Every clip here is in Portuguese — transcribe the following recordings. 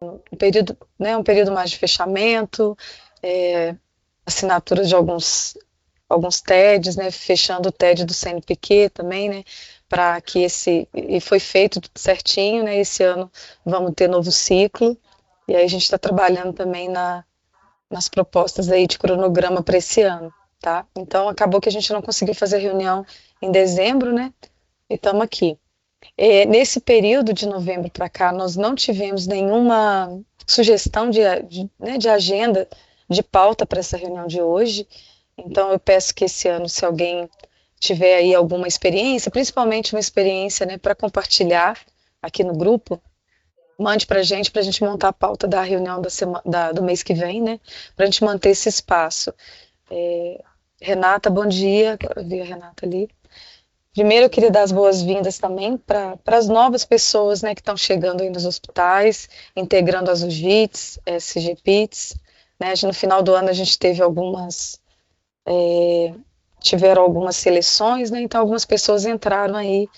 um período mais de fechamento, assinatura de alguns TEDs, né, fechando o TED do CNPq também, né, para que e foi feito tudo certinho, né, esse ano vamos ter novo ciclo, e aí a gente está trabalhando também nas propostas aí de cronograma para esse ano, tá? Então acabou que a gente não conseguiu fazer reunião em dezembro, né, e estamos aqui. Nesse período de novembro para cá, nós não tivemos nenhuma sugestão né, de agenda, de pauta para essa reunião de hoje. Então, eu peço que esse ano, se alguém tiver aí alguma experiência, principalmente uma experiência, né, para compartilhar aqui no grupo, mande para a gente montar a pauta da reunião do mês que vem, né, para a gente manter esse espaço. Renata, bom dia. Eu vi a Renata ali. Primeiro, eu queria dar as boas-vindas também para as novas pessoas, né, que estão chegando aí nos hospitais, integrando as UJITs, SGPITs. Né, no final do ano a gente teve tiveram algumas seleções, né, então algumas pessoas entraram aí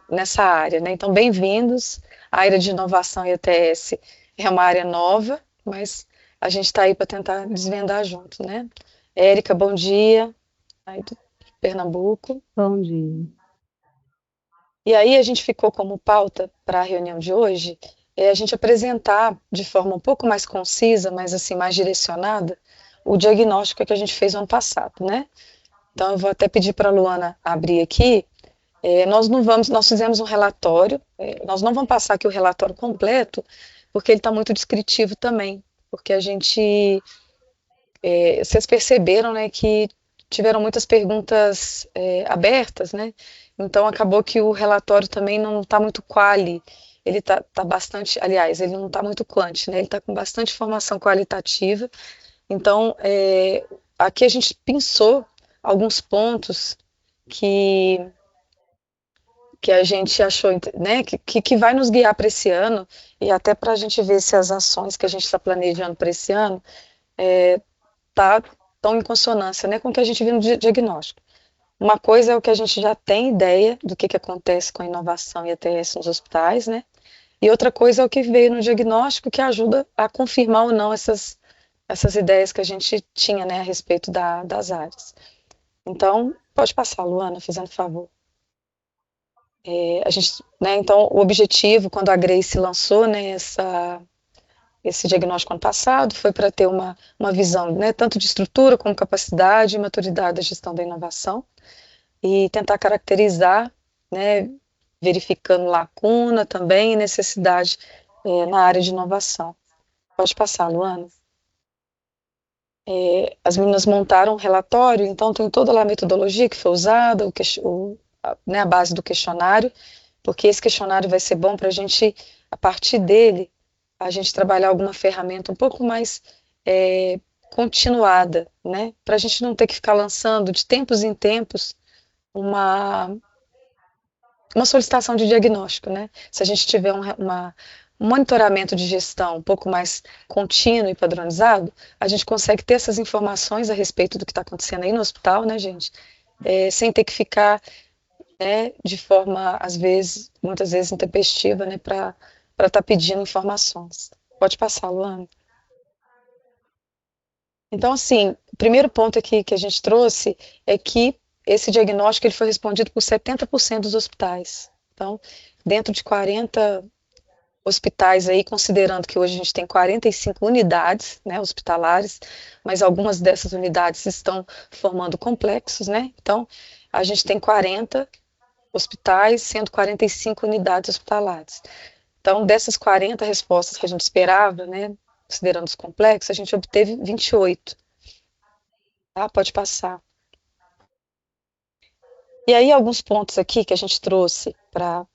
nessa área. Né, então, bem-vindos. A área de inovação e ETS é uma área nova, mas a gente está aí para tentar desvendar junto. Né? Érica, bom dia, aí do Pernambuco. Bom dia. E aí a gente ficou como pauta para a reunião de hoje a gente apresentar de forma um pouco mais concisa, mas assim mais direcionada, o diagnóstico que a gente fez ano passado, né? Então eu vou até pedir para a Luana abrir aqui. Nós fizemos um relatório. Nós não vamos passar aqui o relatório completo, porque ele está muito descritivo também, porque vocês perceberam, né, que tiveram muitas perguntas abertas, né? Então acabou que o relatório também não está muito quali, ele tá bastante, aliás, ele não está muito quant, né? Ele está com bastante informação qualitativa. Então aqui a gente pensou alguns pontos que que a gente achou, né, que vai nos guiar para esse ano e até para a gente ver se as ações que a gente está planejando para esse ano tá tão em consonância, né, com o que a gente viu no diagnóstico. Uma coisa é o que a gente já tem ideia do que acontece com a inovação e a ETS nos hospitais, né? E outra coisa é o que veio no diagnóstico que ajuda a confirmar ou não essas ideias que a gente tinha, né, a respeito das áreas. Então, pode passar, Luana, fazendo favor. A gente, né, então, o objetivo, quando a Grace lançou, né, esse diagnóstico ano passado, foi para ter uma visão, né, tanto de estrutura como capacidade e maturidade da gestão da inovação e tentar caracterizar, né, verificando lacuna também e necessidade na área de inovação. Pode passar, Luana. As meninas montaram um relatório, então tem toda lá a metodologia que foi usada, né, a base do questionário, porque esse questionário vai ser bom para a gente, a partir dele, a gente trabalhar alguma ferramenta um pouco mais continuada, né, para a gente não ter que ficar lançando de tempos em tempos uma, uma solicitação de diagnóstico, né? Se a gente tiver um monitoramento de gestão um pouco mais contínuo e padronizado, a gente consegue ter essas informações a respeito do que está acontecendo aí no hospital, né, gente? Sem ter que ficar, né, de forma, às vezes, muitas vezes intempestiva, né, para estar pedindo informações. Pode passar, Luana. Então, assim, o primeiro ponto aqui que a gente trouxe é que esse diagnóstico ele foi respondido por 70% dos hospitais. Então, dentro de 40 hospitais aí, considerando que hoje a gente tem 45 unidades, né, hospitalares, mas algumas dessas unidades estão formando complexos, né? Então, a gente tem 40 hospitais, sendo 45 unidades hospitalares. Então, dessas 40 respostas que a gente esperava, né, considerando os complexos, a gente obteve 28. Tá? Pode passar. E aí, alguns pontos aqui que a gente trouxe para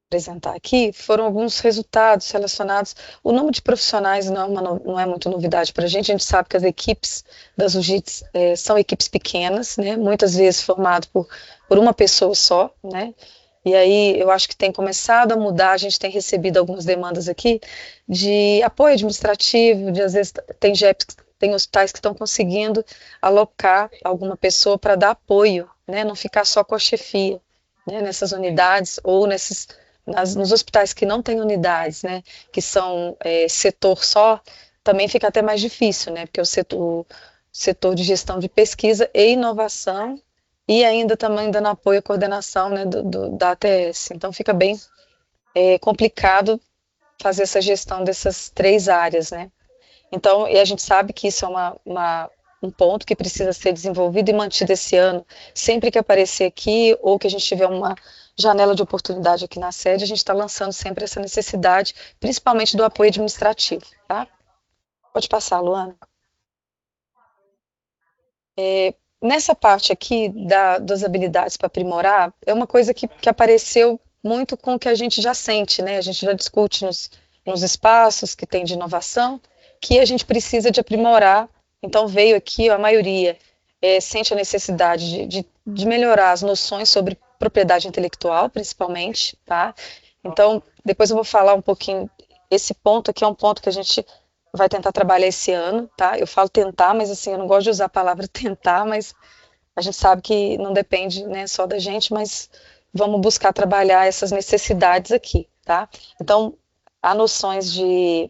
apresentar aqui foram alguns resultados relacionados. O número de profissionais não é muito novidade para a gente sabe que as equipes das UJITs são equipes pequenas, né, muitas vezes formadas por uma pessoa só, né, e aí eu acho que tem começado a mudar, a gente tem recebido algumas demandas aqui de apoio administrativo, de às vezes tem GEPs, tem hospitais que estão conseguindo alocar alguma pessoa para dar apoio, né, não ficar só com a chefia, né, nessas unidades ou nesses nos hospitais que não têm unidades, né, que são setor só, também fica até mais difícil, né, porque o setor de gestão de pesquisa e inovação e ainda também dando apoio à coordenação, né, da ATS. Então fica bem complicado fazer essa gestão dessas três áreas, né. Então, e a gente sabe que isso é um ponto que precisa ser desenvolvido e mantido esse ano. Sempre que aparecer aqui, ou que a gente tiver uma janela de oportunidade aqui na sede, a gente está lançando sempre essa necessidade, principalmente do apoio administrativo, tá? Pode passar, Luana. Nessa parte aqui das habilidades para aprimorar, é uma coisa que apareceu muito com o que a gente já sente, né? A gente já discute nos espaços que tem de inovação, que a gente precisa de aprimorar. Então veio aqui, ó, a maioria sente a necessidade de melhorar as noções sobre propriedade intelectual, principalmente, tá? Então, depois eu vou falar um pouquinho, esse ponto aqui é um ponto que a gente vai tentar trabalhar esse ano, tá? Eu falo tentar, mas assim, eu não gosto de usar a palavra tentar, mas a gente sabe que não depende, né, só da gente, mas vamos buscar trabalhar essas necessidades aqui, tá? Então, há noções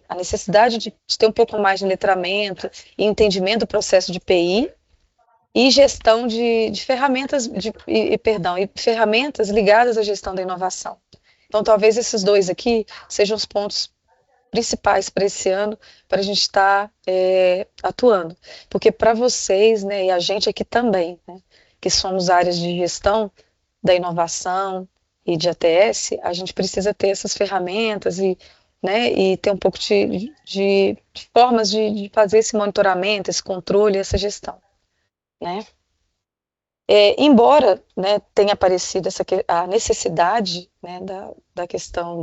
a necessidade de ter um pouco mais de letramento e entendimento do processo de PI e gestão de ferramentas, perdão, e ferramentas ligadas à gestão da inovação. Então, talvez esses dois aqui sejam os pontos principais para esse ano, para a gente estar atuando. Porque para vocês, né, e a gente aqui também, né, que somos áreas de gestão da inovação e de ATS, a gente precisa ter essas ferramentas né, e ter um pouco de formas de fazer esse monitoramento, esse controle, essa gestão, né? Embora, né, tenha aparecido a necessidade, né, da questão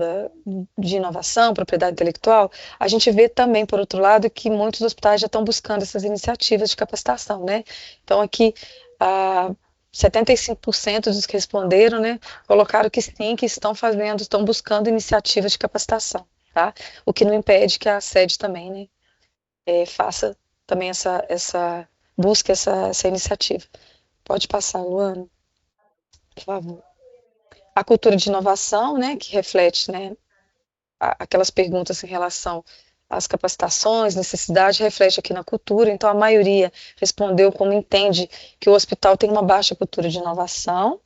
de inovação, propriedade intelectual, a gente vê também, por outro lado, que muitos hospitais já estão buscando essas iniciativas de capacitação, né? Então, aqui, 75% dos que responderam, né, colocaram que sim, que estão buscando iniciativas de capacitação, tá? O que não impede que a sede também, né, faça também busque essa iniciativa. Pode passar, Luana, por favor. A cultura de inovação, né, que reflete, né, aquelas perguntas em relação às capacitações, necessidade, reflete aqui na cultura. Então, a maioria respondeu como entende que o hospital tem uma baixa cultura de inovação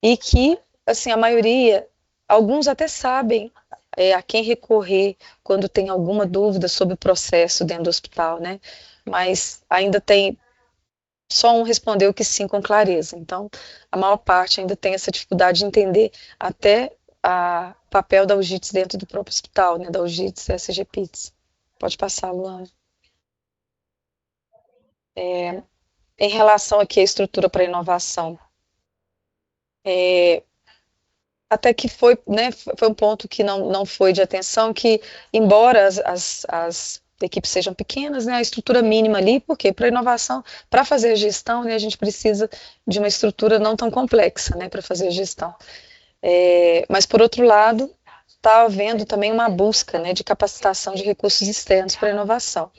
e que, assim, a maioria, alguns até sabem a quem recorrer quando tem alguma dúvida sobre o processo dentro do hospital, né? Mas ainda tem só um respondeu que sim com clareza. Então, a maior parte ainda tem essa dificuldade de entender até o papel da UGITS dentro do próprio hospital, né, da UGITS e SGPITS. Pode passar, Luana. Em relação aqui à estrutura para inovação, até que foi, né, foi um ponto que não foi de atenção, que embora as equipes sejam pequenas, né, a estrutura mínima ali, porque para inovação, para fazer a gestão, né, a gente precisa de uma estrutura não tão complexa, né, para fazer a gestão. Mas por outro lado, está havendo também uma busca, né, de capacitação de recursos externos para inovação.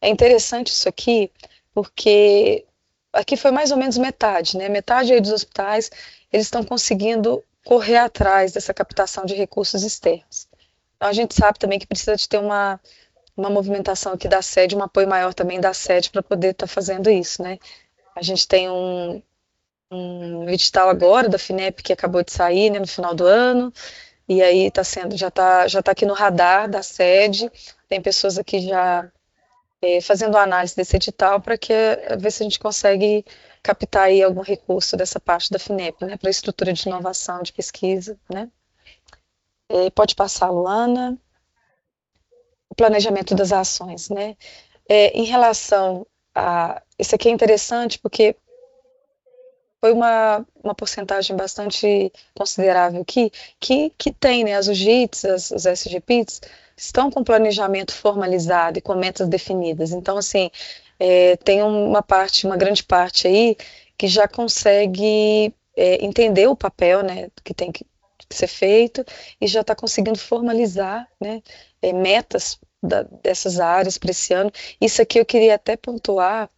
É interessante isso aqui, porque aqui foi mais ou menos metade, né? Metade aí dos hospitais, eles estão conseguindo correr atrás dessa captação de recursos externos. Então, a gente sabe também que precisa de ter uma movimentação aqui da sede, um apoio maior também da sede para poder estar fazendo isso, né? A gente tem um edital agora da FINEP que acabou de sair, né, no final do ano, e aí já tá aqui no radar da sede, tem pessoas aqui já fazendo análise desse edital para ver se a gente consegue captar aí algum recurso dessa parte da FINEP, né, para a estrutura de inovação, de pesquisa, né. Pode passar, Luana. O planejamento das ações, né. Em relação isso aqui é interessante porque foi uma porcentagem bastante considerável aqui, que tem, né, as UGITs, os SGPITs, estão com planejamento formalizado e com metas definidas. Então, assim, tem uma grande parte aí que já consegue entender o papel, né, que tem que ser feito e já está conseguindo formalizar, né, metas dessas áreas para esse ano. Isso aqui eu queria até pontuar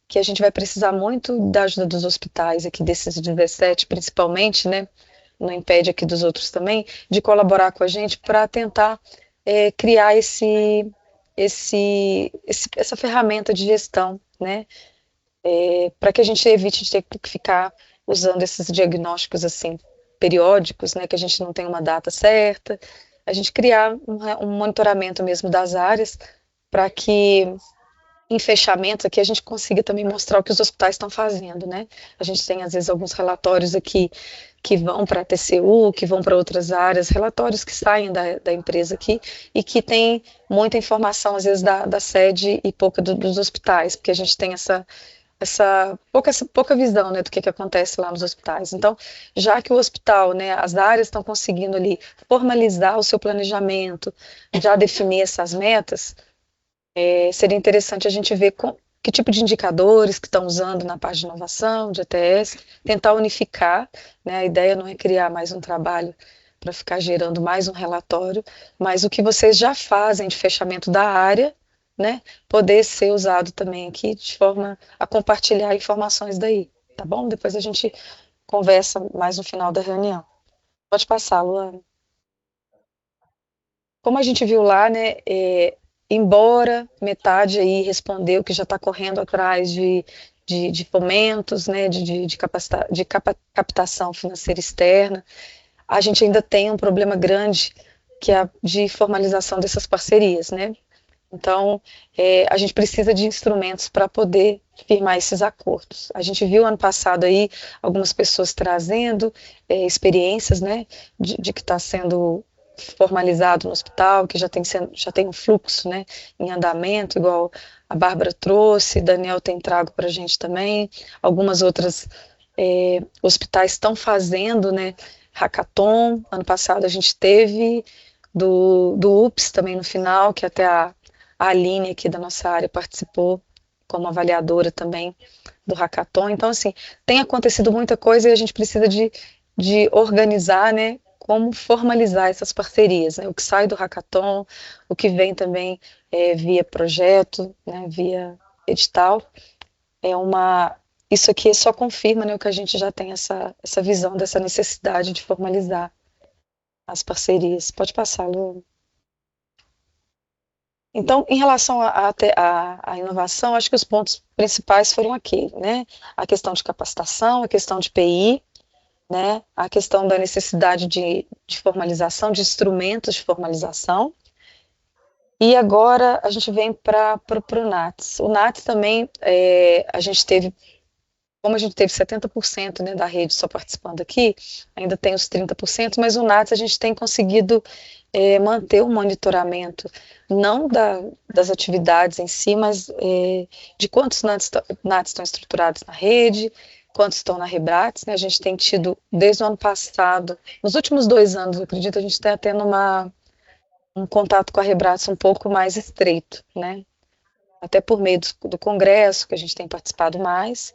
que a gente vai precisar muito da ajuda dos hospitais aqui, desses 17 principalmente, né, não impede aqui dos outros também, de colaborar com a gente para tentar criar essa ferramenta de gestão, né? Para que a gente evite de ter que ficar usando esses diagnósticos assim periódicos, né? Que a gente não tem uma data certa, a gente criar um monitoramento mesmo das áreas para que em fechamentos aqui a gente consiga também mostrar o que os hospitais estão fazendo, né? A gente tem às vezes alguns relatórios aqui que vão para a TCU, que vão para outras áreas, relatórios que saem da empresa aqui e que tem muita informação às vezes da sede e pouca dos hospitais, porque a gente tem essa pouca visão, né, do que acontece lá nos hospitais. Então, já que o hospital, né, as áreas estão conseguindo ali formalizar o seu planejamento, já definir essas metas, seria interessante a gente ver que tipo de indicadores que estão usando na parte de inovação, de ETS, tentar unificar, né, a ideia não é criar mais um trabalho para ficar gerando mais um relatório, mas o que vocês já fazem de fechamento da área, né, poder ser usado também aqui de forma a compartilhar informações daí, tá bom? Depois a gente conversa mais no final da reunião. Pode passar, Luana. Como a gente viu lá, né, embora metade aí respondeu que já está correndo atrás de fomentos, né, captação financeira externa, a gente ainda tem um problema grande que é a de formalização dessas parcerias, né? Então, a gente precisa de instrumentos para poder firmar esses acordos. A gente viu ano passado aí algumas pessoas trazendo experiências, né, de que está sendo formalizado no hospital, que já tem um fluxo, né, em andamento, igual a Bárbara trouxe, Daniel tem trago para a gente também, algumas outras hospitais estão fazendo, né, hackathon. Ano passado a gente teve do UPS também no final, que até a Aline aqui da nossa área participou como avaliadora também do hackathon. Então, assim, tem acontecido muita coisa e a gente precisa de organizar, né, como formalizar essas parcerias, né, o que sai do hackathon, o que vem também via projeto, né, via edital. Isso aqui só confirma, né, o que a gente já tem essa visão dessa necessidade de formalizar as parcerias. Pode passar, Lu. Então, em relação à inovação, acho que os pontos principais foram aqui, né? A questão de capacitação, a questão de PI, né? A questão da necessidade de formalização, de instrumentos de formalização. E agora a gente vem para o NATS. O NATS também, como a gente teve 70%, né, da rede só participando aqui, ainda tem os 30%, mas o NATS a gente tem conseguido manter o monitoramento, não das atividades em si, mas de quantos NATS estão estruturados na rede, quantos estão na Rebrates, né? A gente tem tido, desde o ano passado, nos últimos 2 anos, eu acredito, a gente está tendo um contato com a Rebrates um pouco mais estreito, né? Até por meio do congresso, que a gente tem participado mais.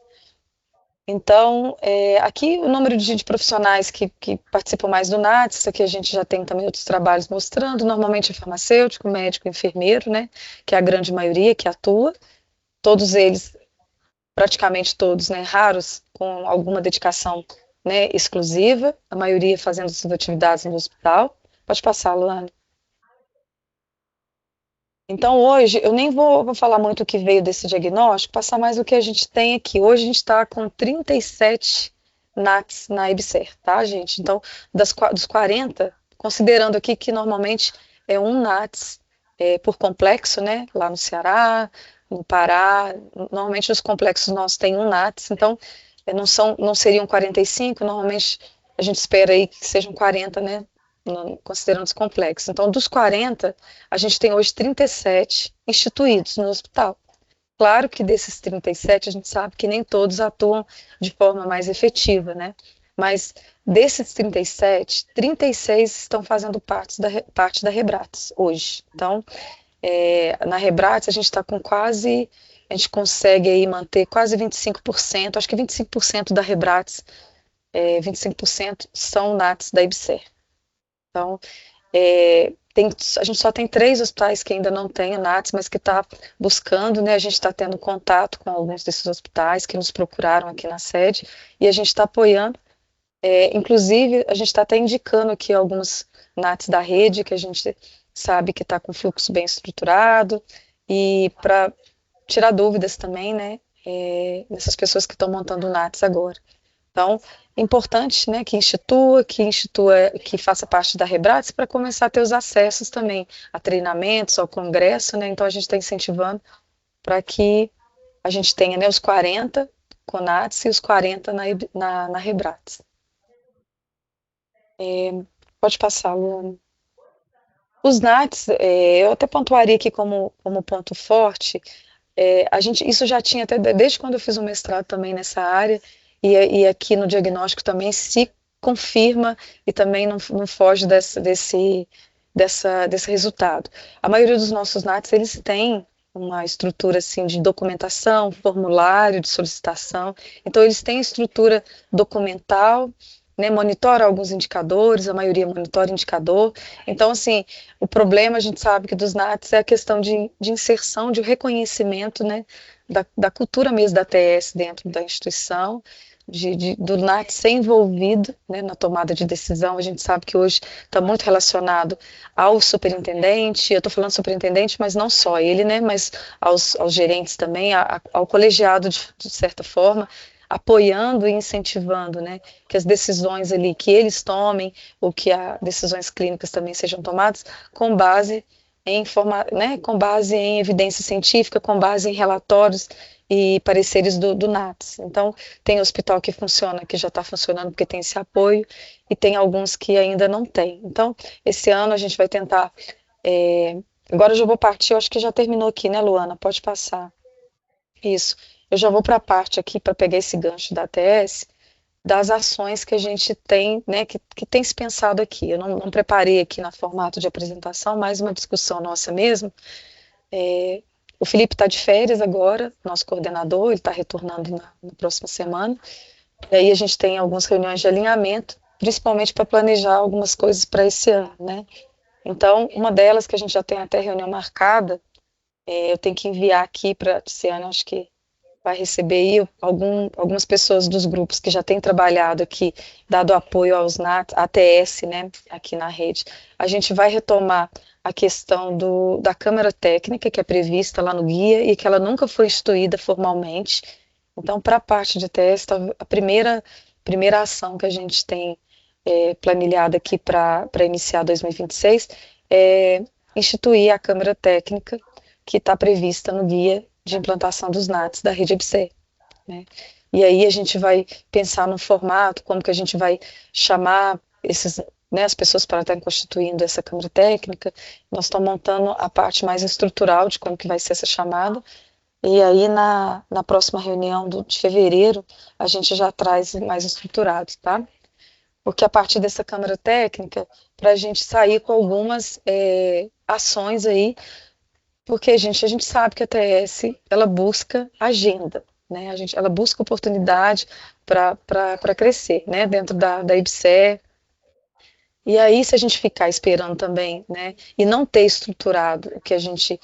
Então, aqui o número de profissionais que participam mais do NATS, aqui a gente já tem também outros trabalhos mostrando, normalmente é farmacêutico, médico, enfermeiro, né, que é a grande maioria que atua, todos eles, praticamente todos, né, raros, com alguma dedicação, né, exclusiva, a maioria fazendo suas atividades no hospital. Pode passar, Luana. Então, hoje, eu nem vou falar muito o que veio desse diagnóstico, passar mais o que a gente tem aqui. Hoje a gente está com 37 NATs na EBSER, tá, gente? Então, dos 40, considerando aqui que normalmente é um NATs por complexo, né? Lá no Ceará, no Pará, normalmente os complexos nossos têm um NATs, então não seriam 45, normalmente a gente espera aí que sejam 40, né? Considerando os complexos. Então, dos 40, a gente tem hoje 37 instituídos no hospital. Claro que desses 37, a gente sabe que nem todos atuam de forma mais efetiva, né? Mas desses 37, 36 estão fazendo parte da Rebrates hoje. Então, na Rebrates, a gente está com a gente consegue aí manter quase 25%, acho que 25% da Rebrates, 25% são NATs da IBSER. Então, a gente só tem 3 hospitais que ainda não têm o NATS, mas que está buscando, né? A gente está tendo contato com alguns desses hospitais que nos procuraram aqui na sede e a gente está apoiando Inclusive, a gente está até indicando aqui alguns NATs da rede que a gente sabe que está com fluxo bem estruturado e para tirar dúvidas também, né, nessas pessoas que estão montando NATs agora. Então, é importante, né, que faça parte da Rebrates para começar a ter os acessos também a treinamentos, ao congresso, né, então a gente está incentivando para que a gente tenha, né, os 40 CONATs e os 40 na Rebrates. Pode passar, Luana. Os NATs, eu até pontuaria aqui como ponto forte, isso já tinha até desde quando eu fiz o mestrado também nessa área, e aqui no diagnóstico também se confirma e também não foge desse resultado. A maioria dos nossos NATs, eles têm uma estrutura assim de documentação, formulário de solicitação, então eles têm estrutura documental, né, monitora alguns indicadores, a maioria monitora indicador. Então, assim, o problema, a gente sabe que dos NATs é a questão de inserção, de reconhecimento, né, da cultura mesmo da TS dentro da instituição, do NAT ser envolvido, né, na tomada de decisão. A gente sabe que hoje está muito relacionado ao superintendente, eu estou falando superintendente, mas não só ele, né, mas aos gerentes também, ao colegiado de certa forma, apoiando e incentivando, né, que as decisões ali que eles tomem, ou que as decisões clínicas também sejam tomadas com base né, com base em evidência científica, com base em relatórios e pareceres do NATS. Então, tem hospital que funciona, que já está funcionando porque tem esse apoio, e tem alguns que ainda não tem. Então, esse ano a gente vai tentar. Agora eu já vou partir, eu acho que já terminou aqui, né, Luana? Pode passar. Isso. Eu já vou para a parte aqui para pegar esse gancho da ATS, das ações que a gente tem, né, que tem se pensado aqui. Eu não preparei aqui na formato de apresentação, mais uma discussão nossa mesmo. O Felipe está de férias agora, nosso coordenador, ele está retornando na próxima semana. E aí a gente tem algumas reuniões de alinhamento, principalmente para planejar algumas coisas para esse ano, né? Então, uma delas que a gente já tem até reunião marcada, eu tenho que enviar aqui para esse ano, acho que vai receber aí algumas pessoas dos grupos que já têm trabalhado aqui, dado apoio aos ATS, né, aqui na rede. A gente vai retomar a questão da câmara técnica, que é prevista lá no guia e que ela nunca foi instituída formalmente. Então, para a parte de ATS, a primeira ação que a gente tem planilhada aqui para iniciar 2026 é instituir a câmara técnica que está prevista no guia de implantação dos NATs da rede EBSER, né? E aí a gente vai pensar no formato, como que a gente vai chamar né, as pessoas para estarem constituindo essa câmara técnica. Nós estamos montando a parte mais estrutural de como que vai ser essa chamada, e aí na próxima reunião de fevereiro a gente já traz mais estruturado, tá? Porque a partir dessa câmara técnica, para a gente sair com algumas ações aí, porque, gente, a gente sabe que a TS, ela busca agenda, né? Ela busca oportunidade para crescer, né? Dentro da IBSER. E aí, se a gente ficar esperando também, né? E não ter estruturado o que a gente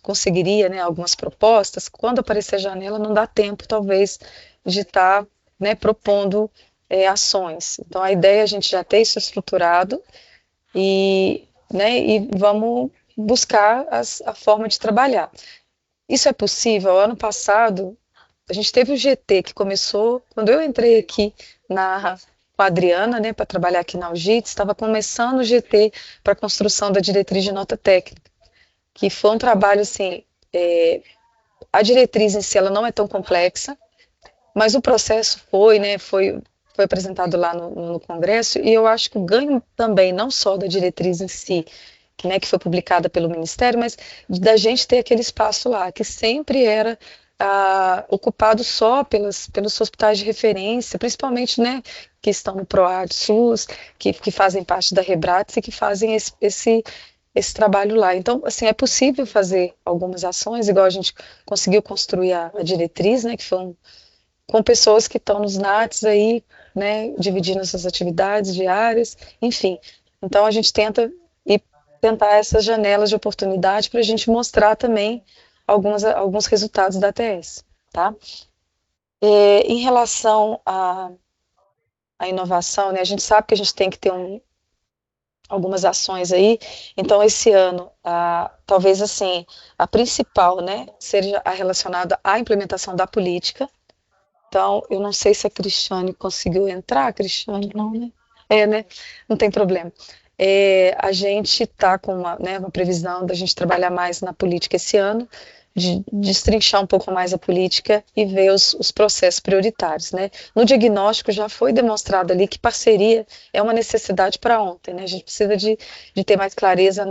conseguiria, né? Algumas propostas, quando aparecer a janela, não dá tempo, talvez, de estar, né? Propondo ações. Então, a ideia é a gente já ter isso estruturado né? E vamos buscar a forma de trabalhar. Isso é possível? Ano passado, a gente teve o GT que começou, quando eu entrei aqui com a Adriana, né, para trabalhar aqui na Algite, estava começando o GT para a construção da diretriz de nota técnica, que foi um trabalho assim, a diretriz em si ela não é tão complexa, mas o processo foi apresentado lá no Congresso, e eu acho que o ganho também, não só da diretriz em si, que foi publicada pelo Ministério, mas da gente ter aquele espaço lá, que sempre era ocupado só pelos hospitais de referência, principalmente, né, que estão no PROAD SUS, que fazem parte da Rebrates e que fazem esse trabalho lá. Então, assim, é possível fazer algumas ações, igual a gente conseguiu construir a diretriz, né, que foi com pessoas que estão nos NATs aí, né, dividindo essas atividades diárias, enfim. Então, a gente tentar essas janelas de oportunidade para a gente mostrar também alguns resultados da ATS, tá? Em relação a inovação, né? A gente sabe que a gente tem que ter algumas ações aí. Então, esse ano, talvez assim, a principal, né, seja a relacionada à implementação da política. Então, eu não sei se a Cristiane conseguiu entrar, Cristiane, não, né? Né? Não tem problema. A gente está com uma previsão da gente trabalhar mais na política esse ano, de destrinchar um pouco mais a política e ver os processos prioritários, né? No diagnóstico já foi demonstrado ali que parceria é uma necessidade para ontem, né? A gente precisa de ter mais clareza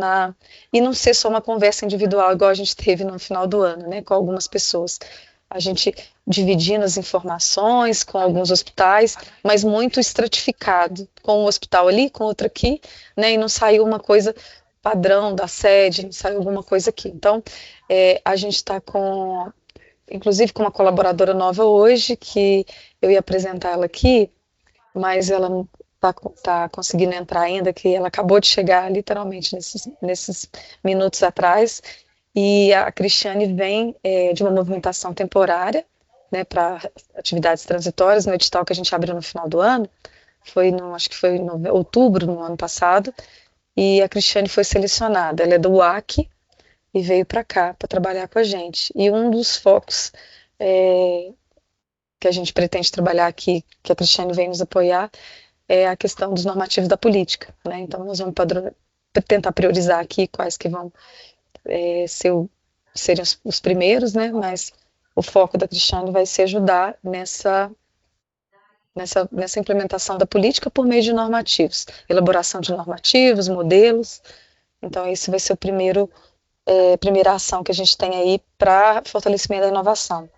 e não ser só uma conversa individual igual a gente teve no final do ano, né? Com algumas pessoas. A gente dividindo as informações com alguns hospitais, mas muito estratificado, com um hospital ali, com outro aqui, né? E não saiu uma coisa padrão da sede, não saiu alguma coisa aqui. Então, a gente está inclusive com uma colaboradora nova hoje, que eu ia apresentar ela aqui, mas ela não está conseguindo entrar ainda, que ela acabou de chegar literalmente nesses minutos atrás, e a Cristiane vem de uma movimentação temporária, né, para atividades transitórias, no edital que a gente abriu no final do ano, acho que foi em outubro no ano passado, e a Cristiane foi selecionada. Ela é do UAC e veio para cá para trabalhar com a gente. E um dos focos que a gente pretende trabalhar aqui, que a Cristiane vem nos apoiar, é a questão dos normativos da política, né? Então nós vamos tentar priorizar aqui quais que vão serem os primeiros, né? Mas o foco da Cristiane vai ser ajudar nessa implementação da política por meio de normativos, elaboração de normativos, modelos. Então esse vai ser primeira ação que a gente tem aí para fortalecimento da inovação.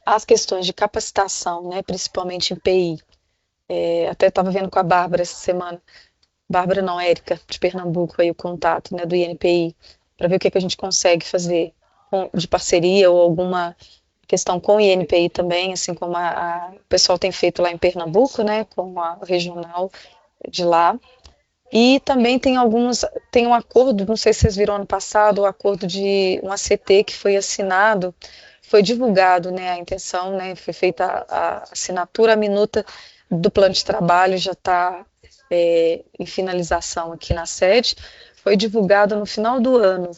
As questões de capacitação, né, principalmente em PI, até estava vendo com a Bárbara essa semana, Bárbara não, Érica, de Pernambuco, aí o contato, né, do INPI, para ver o que a gente consegue fazer de parceria ou alguma questão com o INPI também, assim como o pessoal tem feito lá em Pernambuco, né, com a regional de lá. E também tem um acordo, não sei se vocês viram ano passado, o acordo de um ACT que foi assinado, foi divulgado, né, a intenção, né, foi feita a assinatura, a minuta do plano de trabalho já está em finalização aqui na sede, foi divulgado no final do ano,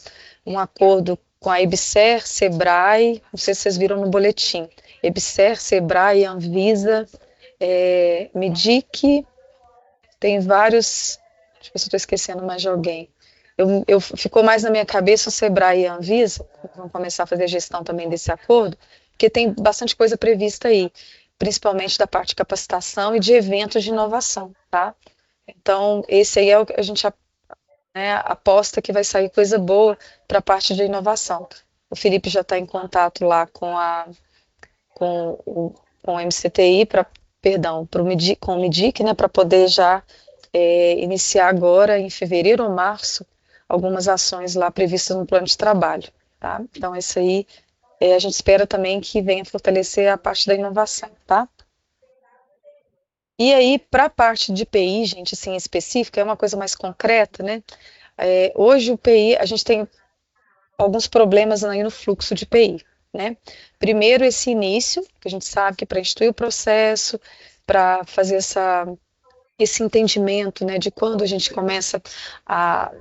um acordo com a EBSER, SEBRAE, não sei se vocês viram no boletim, EBSER, SEBRAE, Anvisa, MEDIC, tem vários, deixa eu ver se eu estou esquecendo mais de alguém. Ficou mais na minha cabeça o SEBRAE e a Anvisa, vão começar a fazer a gestão também desse acordo, porque tem bastante coisa prevista aí, principalmente da parte de capacitação e de eventos de inovação, tá? Então, esse aí é o que a gente aposta que vai sair coisa boa para a parte de inovação. O Felipe já está em contato lá com o MCTI, com o MEDIC, né, para poder já iniciar agora, em fevereiro ou março, algumas ações lá previstas no plano de trabalho. Tá? Então, isso aí a gente espera também que venha fortalecer a parte da inovação. Tá? E aí, para a parte de PI, gente, assim, específica, é uma coisa mais concreta, né? Hoje o PI, a gente tem alguns problemas aí no fluxo de PI, né? Primeiro, esse início, que a gente sabe que para instituir o processo, para fazer esse entendimento, né, de quando a gente começa a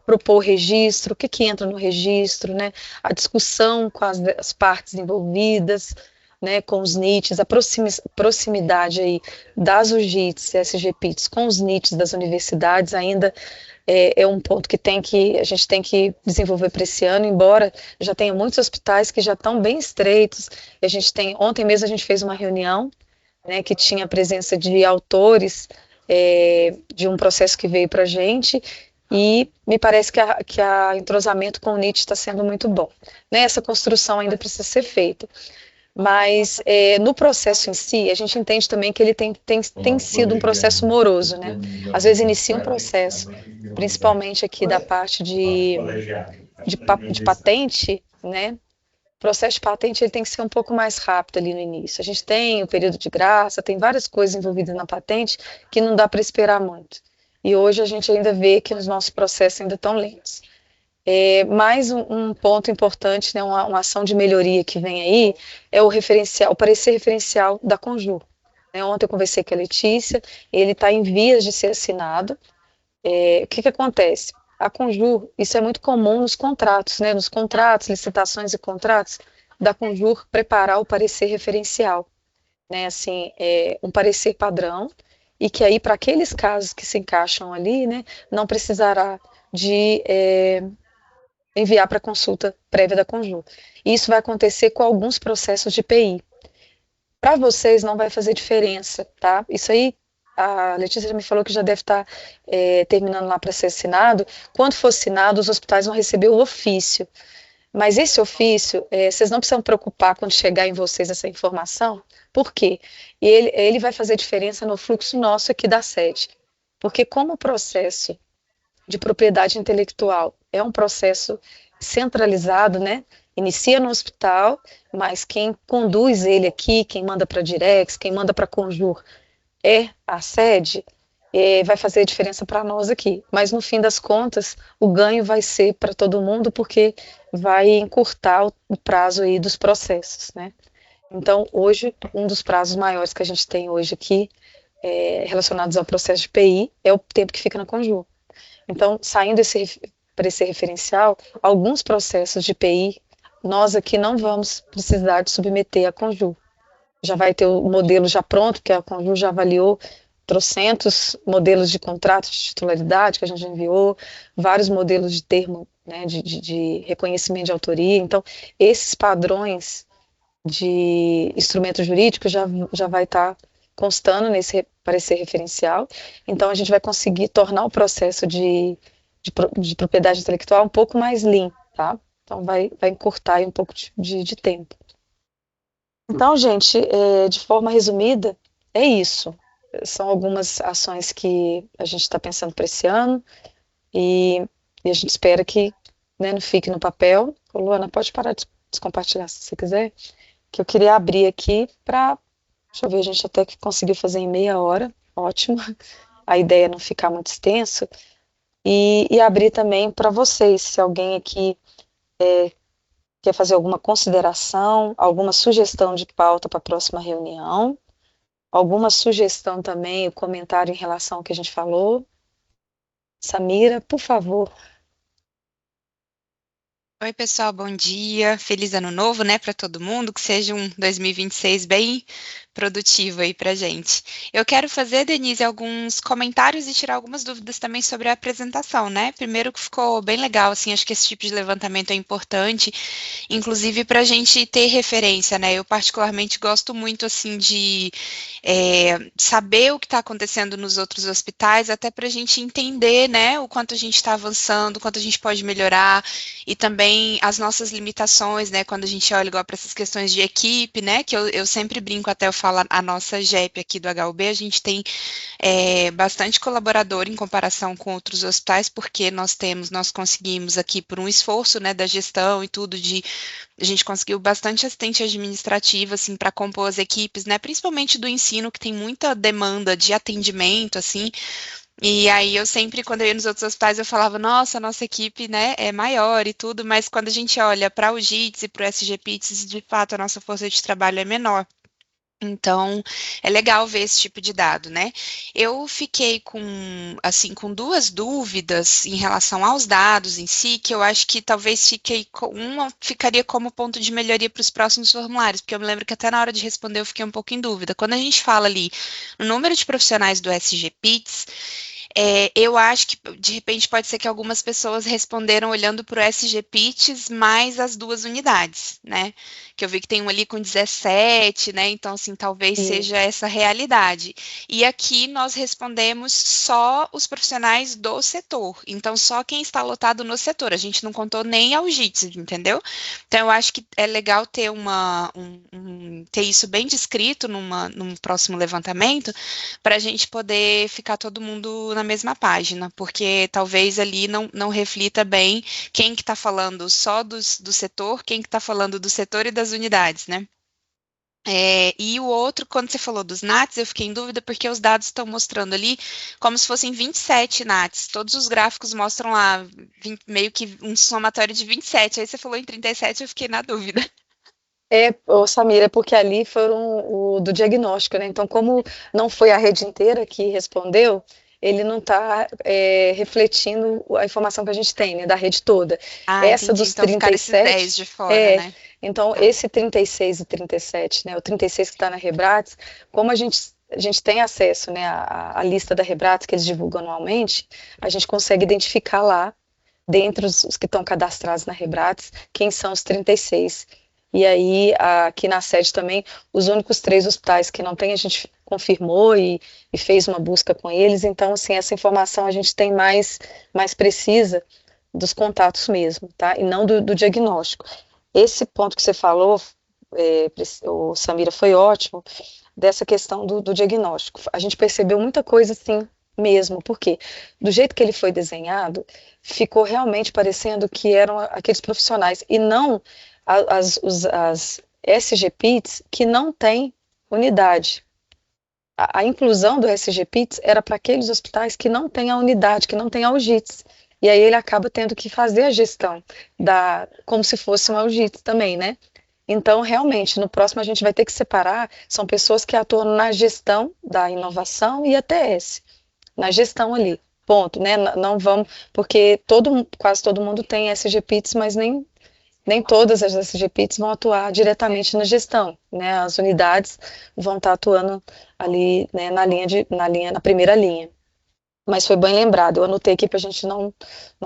propor o registro, o que entra no registro, né, a discussão com as partes envolvidas, né, com os NITs, a proximidade aí das UJITs e SGPITs com os NITs das universidades ainda é um ponto que a gente tem que desenvolver para esse ano, embora já tenha muitos hospitais que já estão bem estreitos. Ontem mesmo a gente fez uma reunião, né, que tinha a presença de autores de um processo que veio para a gente, e me parece que a entrosamento com o NIT está sendo muito bom. Né, essa construção ainda precisa ser feita. Mas no processo em si, a gente entende também que ele tem sido um processo moroso, né? Às vezes inicia um processo, principalmente aqui da parte de patente, né? O processo de patente ele tem que ser um pouco mais rápido ali no início. A gente tem o período de graça, tem várias coisas envolvidas na patente que não dá para esperar muito. E hoje a gente ainda vê que os nossos processos ainda estão lentos. Mais um ponto importante, né, uma ação de melhoria que vem aí, é o parecer referencial da Conjur. né? Ontem eu conversei com a Letícia, ele está em vias de ser assinado. O que que acontece? A Conjur, isso é muito comum nos contratos, né? Nos contratos, licitações e contratos, da Conjur preparar o parecer referencial, né? Assim, um parecer padrão, e que aí, para aqueles casos que se encaixam ali, né, não precisará de enviar para consulta prévia da Conjur. Isso vai acontecer com alguns processos de PI. Para vocês não vai fazer diferença, tá? Isso aí, a Letícia já me falou que já deve estar terminando lá para ser assinado. Quando for assinado, os hospitais vão receber o ofício. Mas esse ofício, vocês não precisam preocupar quando chegar em vocês essa informação. Por quê? Ele vai fazer diferença no fluxo nosso aqui da sede. Porque como o processo de propriedade intelectual é um processo centralizado, né? Inicia no hospital, mas quem conduz ele aqui, quem manda para a Direx, quem manda para a Conjur é a sede, vai fazer diferença para nós aqui. Mas no fim das contas, o ganho vai ser para todo mundo, porque vai encurtar o prazo aí dos processos, né? Então, hoje, um dos prazos maiores que a gente tem hoje aqui, relacionados ao processo de PI, é o tempo que fica na Conjur. Então, saindo para esse referencial, alguns processos de PI, nós aqui não vamos precisar de submeter a Conjur. Já vai ter o modelo já pronto, que a Conjur já avaliou trocentos modelos de contrato de titularidade que a gente enviou, vários modelos de termo, né, de reconhecimento de autoria. Então, esses padrões de instrumento jurídico já vai estar constando nesse parecer referencial. Então, a gente vai conseguir tornar o processo de propriedade intelectual um pouco mais lean, tá? Então, vai encurtar aí um pouco de tempo. Então, gente, de forma resumida, é isso. São algumas ações que a gente está pensando para esse ano e a gente espera que, né, não fique no papel. Ô, Luana, pode parar de descompartilhar se você quiser, que eu queria abrir aqui para, deixa eu ver, a gente até que conseguiu fazer em meia hora, ótimo. A ideia é não ficar muito extenso. E abrir também para vocês, se alguém aqui quer fazer alguma consideração, alguma sugestão de pauta para a próxima reunião, alguma sugestão também, o comentário em relação ao que a gente falou. Samira, por favor. Oi, pessoal, bom dia. Feliz ano novo, né, para todo mundo. Que seja um 2026 bem produtivo aí para gente. Eu quero fazer, Denise, alguns comentários e tirar algumas dúvidas também sobre a apresentação, né? Primeiro que ficou bem legal, assim, acho que esse tipo de levantamento é importante, inclusive para a gente ter referência, né? Eu particularmente gosto muito, assim, de saber o que está acontecendo nos outros hospitais, até para a gente entender, né, o quanto a gente está avançando, o quanto a gente pode melhorar, e também as nossas limitações, né, quando a gente olha igual para essas questões de equipe, né, que eu sempre brinco, até eu falo, a nossa JEP aqui do HUB, a gente tem bastante colaborador em comparação com outros hospitais, porque nós conseguimos aqui, por um esforço, né, da gestão e tudo, a gente conseguiu bastante assistente administrativo, assim, para compor as equipes, né, principalmente do ensino, que tem muita demanda de atendimento, assim, e aí eu sempre, quando eu ia nos outros hospitais, eu falava, nossa, a nossa equipe, né, é maior e tudo, mas quando a gente olha para o JITS e para o SGPITS, de fato, a nossa força de trabalho é menor. Então, é legal ver esse tipo de dado, né? Eu fiquei assim, com duas dúvidas em relação aos dados em si, que eu acho que talvez uma ficaria como ponto de melhoria para os próximos formulários, porque eu me lembro que até na hora de responder eu fiquei um pouco em dúvida. Quando a gente fala ali no número de profissionais do SGPITS, eu acho que, de repente, pode ser que algumas pessoas responderam olhando para o SGPITS mais as duas unidades, né? Que eu vi que tem um ali com 17, né? Então, assim, talvez seja essa realidade. E aqui nós respondemos só os profissionais do setor. Então, só quem está lotado no setor. A gente não contou nem ao JITS, entendeu? Então, eu acho que é legal ter ter isso bem descrito num próximo levantamento, para a gente poder ficar todo mundo na mesma página, porque talvez ali não reflita bem quem que está falando só do setor, quem que está falando do setor e das unidades, né? E o outro, quando você falou dos NATs, eu fiquei em dúvida porque os dados estão mostrando ali como se fossem 27 NATs. Todos os gráficos mostram lá meio que um somatório de 27. Aí você falou em 37, eu fiquei na dúvida. Ô, Samir, é porque ali foram o do diagnóstico, né? Então, como não foi a rede inteira que respondeu, ele não está refletindo a informação que a gente tem, né, da rede toda. Ah, Essa entendi. dos Então trinta ficaram e esses 10 sete de fora, é. né? Então, Tá. esse 36 e 37, né, o 36 que está na Rebrates, como a gente tem acesso, né, à lista da Rebrates que eles divulgam anualmente, a gente consegue identificar lá, dentre os que estão cadastrados na Rebrates, quem são os 36. E aí, aqui na sede também, os únicos 3 hospitais que não tem, a gente confirmou e fez uma busca com eles. Então, assim, essa informação a gente tem mais precisa dos contatos mesmo, tá? E não do diagnóstico. Esse ponto que você falou, o Samira, foi ótimo, dessa questão do diagnóstico. A gente percebeu muita coisa assim mesmo, porque do jeito que ele foi desenhado, ficou realmente parecendo que eram aqueles profissionais, e não as SGPITs que não têm unidade. A inclusão do SGPITs era para aqueles hospitais que não têm a unidade, que não têm a UGITS. E aí ele acaba tendo que fazer a gestão como se fosse uma UGITS também, né? Então, realmente, no próximo a gente vai ter que separar, são pessoas que atuam na gestão da inovação e ATS, na gestão ali, ponto, né? Não vamos, porque quase todo mundo tem SGPITs, mas nem todas as SGPITs vão atuar diretamente na gestão, né? As unidades vão estar atuando ali, né, na primeira linha. Mas foi bem lembrado, eu anotei aqui para a gente não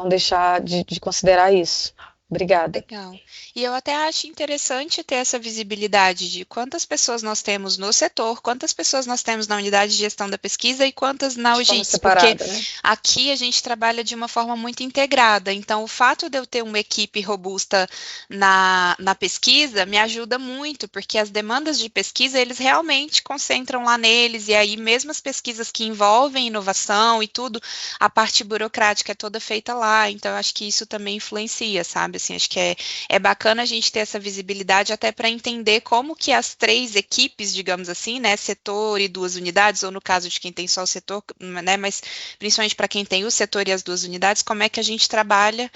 deixar de considerar isso. Obrigada. Legal. E eu até acho interessante ter essa visibilidade de quantas pessoas nós temos no setor, quantas pessoas nós temos na unidade de gestão da pesquisa e quantas na De forma UGITS, porque separada, né? aqui a gente trabalha de uma forma muito integrada. Então, o fato de eu ter uma equipe robusta na pesquisa me ajuda muito, porque as demandas de pesquisa eles realmente concentram lá neles, e aí mesmo as pesquisas que envolvem inovação e tudo, a parte burocrática é toda feita lá. Então, eu acho que isso também influencia, sabe? Assim, acho que é bacana a gente ter essa visibilidade até para entender como que as 3 equipes, digamos assim, né, setor e 2 unidades, ou no caso de quem tem só o setor, né, mas principalmente para quem tem o setor e as 2 unidades, como é que a gente trabalha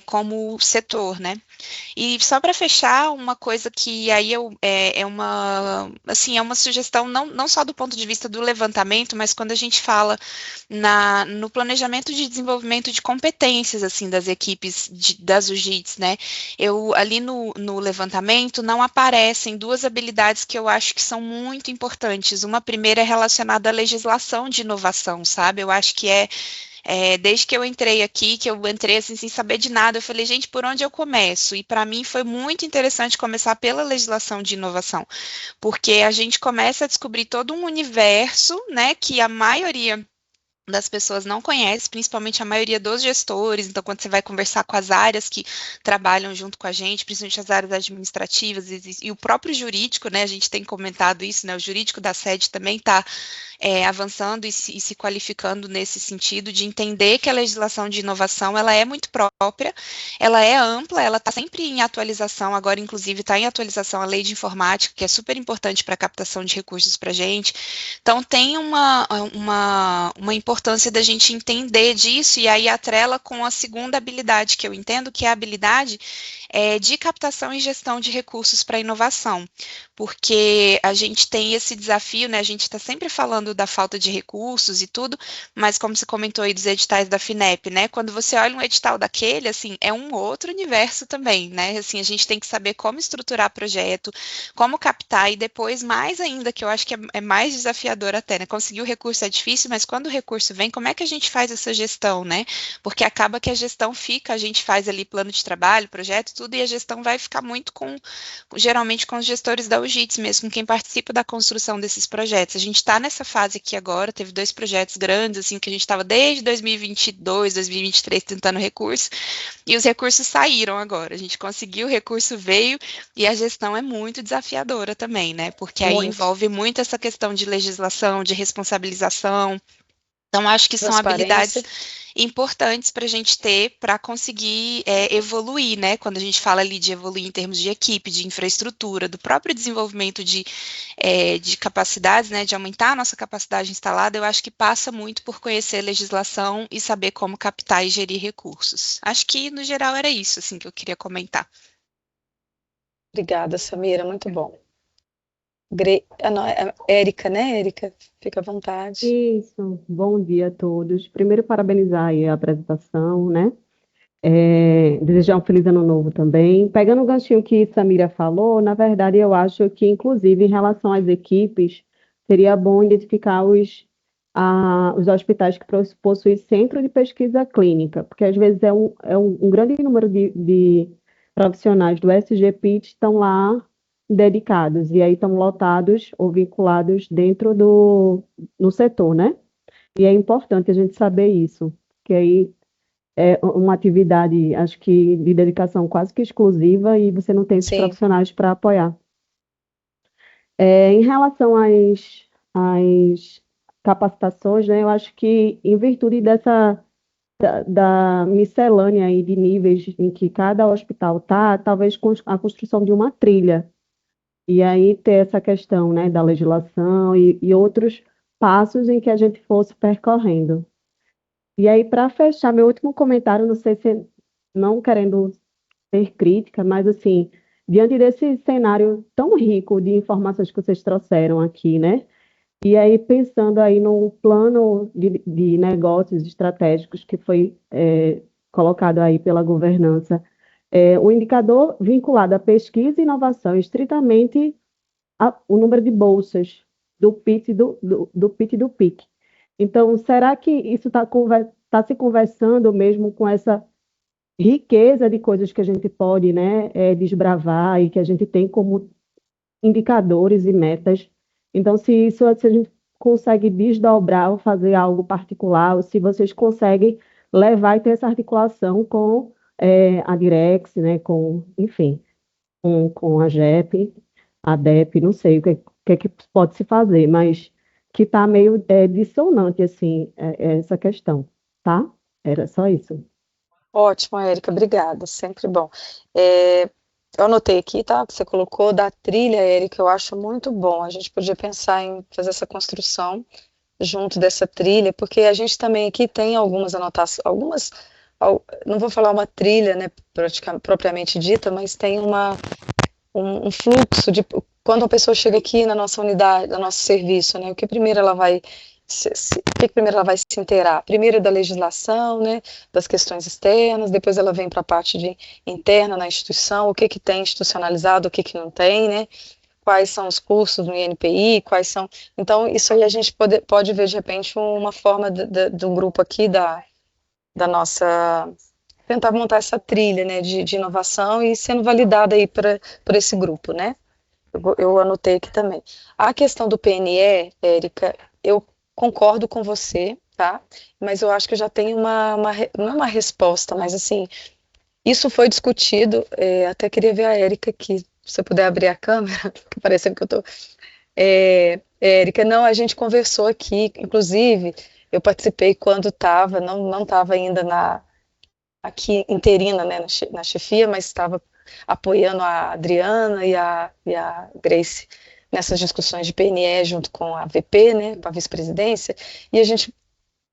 como setor, né? E só para fechar, uma coisa que aí é uma, assim, é uma sugestão não só do ponto de vista do levantamento, mas quando a gente fala no planejamento de desenvolvimento de competências, assim, das equipes das UGITs, né? Ali no levantamento não aparecem 2 habilidades que eu acho que são muito importantes. Uma primeira é relacionada à legislação de inovação, sabe? Eu acho que desde que eu entrei aqui, que eu entrei assim, sem saber de nada, eu falei, gente, por onde eu começo? E para mim foi muito interessante começar pela legislação de inovação, porque a gente começa a descobrir todo um universo, né, que a maioria das pessoas não conhece, principalmente a maioria dos gestores. Então, quando você vai conversar com as áreas que trabalham junto com a gente, principalmente as áreas administrativas e o próprio jurídico, né, a gente tem comentado isso, né, o jurídico da sede também está avançando e se qualificando nesse sentido de entender que a legislação de inovação ela é muito própria, ela é ampla, ela está sempre em atualização, agora inclusive está em atualização a lei de informática, que é super importante para a captação de recursos para a gente. Então tem uma importância da gente entender disso, e aí atrela com a segunda habilidade que eu entendo, que é a habilidade de captação e gestão de recursos para inovação, porque a gente tem esse desafio, né? A gente está sempre falando da falta de recursos e tudo, mas como você comentou aí dos editais da FINEP, né? Quando você olha um edital daquele, assim, é um outro universo também, né? Assim, a gente tem que saber como estruturar projeto, como captar, e depois, mais ainda, que eu acho que é mais desafiador até, né? Conseguir o recurso é difícil, mas quando o recurso vem, como é que a gente faz essa gestão, né? Porque acaba que a gestão fica, a gente faz ali plano de trabalho, projeto, tudo, e a gestão vai ficar muito geralmente com os gestores da UGITS mesmo, com quem participa da construção desses projetos. A gente está nessa fase aqui agora, teve 2 projetos grandes, assim, que a gente estava desde 2022, 2023 tentando recurso, e os recursos saíram agora. A gente conseguiu, o recurso veio, e a gestão é muito desafiadora também, né? Porque aí Muito. envolve muito essa questão de legislação, de responsabilização. Então, acho que são habilidades Transparência. importantes para a gente ter para conseguir evoluir, né? Quando a gente fala ali de evoluir em termos de equipe, de infraestrutura, do próprio desenvolvimento de capacidades, né? De aumentar a nossa capacidade instalada, eu acho que passa muito por conhecer a legislação e saber como captar e gerir recursos. Acho que, no geral, era isso assim, que eu queria comentar. Obrigada, Samira, muito bom. Não, Érica, né, Érica? Fica à vontade. Isso, bom dia a todos. Primeiro, parabenizar aí a apresentação, né? Desejar um feliz ano novo também. Pegando o ganchinho que Samira falou, na verdade, eu acho que, inclusive, em relação às equipes, seria bom identificar os hospitais que possuem centro de pesquisa clínica, porque às vezes um grande número de profissionais do SGPIT estão lá dedicados, e aí estão lotados ou vinculados dentro no setor, né? E é importante a gente saber isso, que aí é uma atividade, acho que de dedicação quase que exclusiva, e você não tem esses Sim, profissionais para apoiar. Em relação às capacitações, né, eu acho que em virtude da miscelânea aí de níveis em que cada hospital está, talvez a construção de uma trilha, e aí ter essa questão, né, da legislação e outros passos em que a gente fosse percorrendo. E aí, para fechar, meu último comentário, não sei se não querendo ser crítica, mas assim, diante desse cenário tão rico de informações que vocês trouxeram aqui, né? E aí, pensando aí no plano de negócios estratégicos que foi colocado aí pela governança, o indicador vinculado à pesquisa e inovação, estritamente o número de bolsas do PIT do PIT e do PIC. Então, será que isso está se conversando mesmo com essa riqueza de coisas que a gente pode, né, desbravar e que a gente tem como indicadores e metas? Então, se a gente consegue desdobrar ou fazer algo particular, ou se vocês conseguem levar e ter essa articulação com a Direx, né, enfim, com a JEP, a DEP, não sei o que pode se fazer, mas que está meio dissonante, assim, essa questão, tá? Era só isso. ótimo, Érica, obrigada, sempre bom. É, eu anotei aqui, tá? Que você colocou da trilha, Érica, eu acho muito bom. A gente podia pensar em fazer essa construção junto dessa trilha, porque a gente também aqui tem algumas anotações, não vou falar uma trilha, né, propriamente dita, mas tem um fluxo de quando a pessoa chega aqui na nossa unidade, no nosso serviço, né, o que primeiro ela vai o que primeiro ela vai se inteirar? Primeiro da legislação, né, das questões externas, depois ela vem para a parte interna na instituição, o que que tem institucionalizado, o que que não tem, né, quais são os cursos no INPI, quais são. Então, isso aí a gente pode ver, de repente, uma forma do grupo aqui, da nossa. Tentar montar essa trilha, né, de inovação e sendo validada aí por esse grupo, né? Eu anotei aqui também. A questão do PNE, Érica, eu concordo com você, tá? Mas eu acho que eu já tenho não é uma resposta, mas assim, isso foi discutido, até queria ver a Érica aqui, se você puder abrir a câmera, que parecendo que eu tô. Érica, não, a gente conversou aqui, inclusive, eu participei quando estava, não estava ainda aqui interina, né, na chefia, mas estava apoiando a Adriana e a Grace nessas discussões de PNE junto com a VP, né, com a vice-presidência, e a gente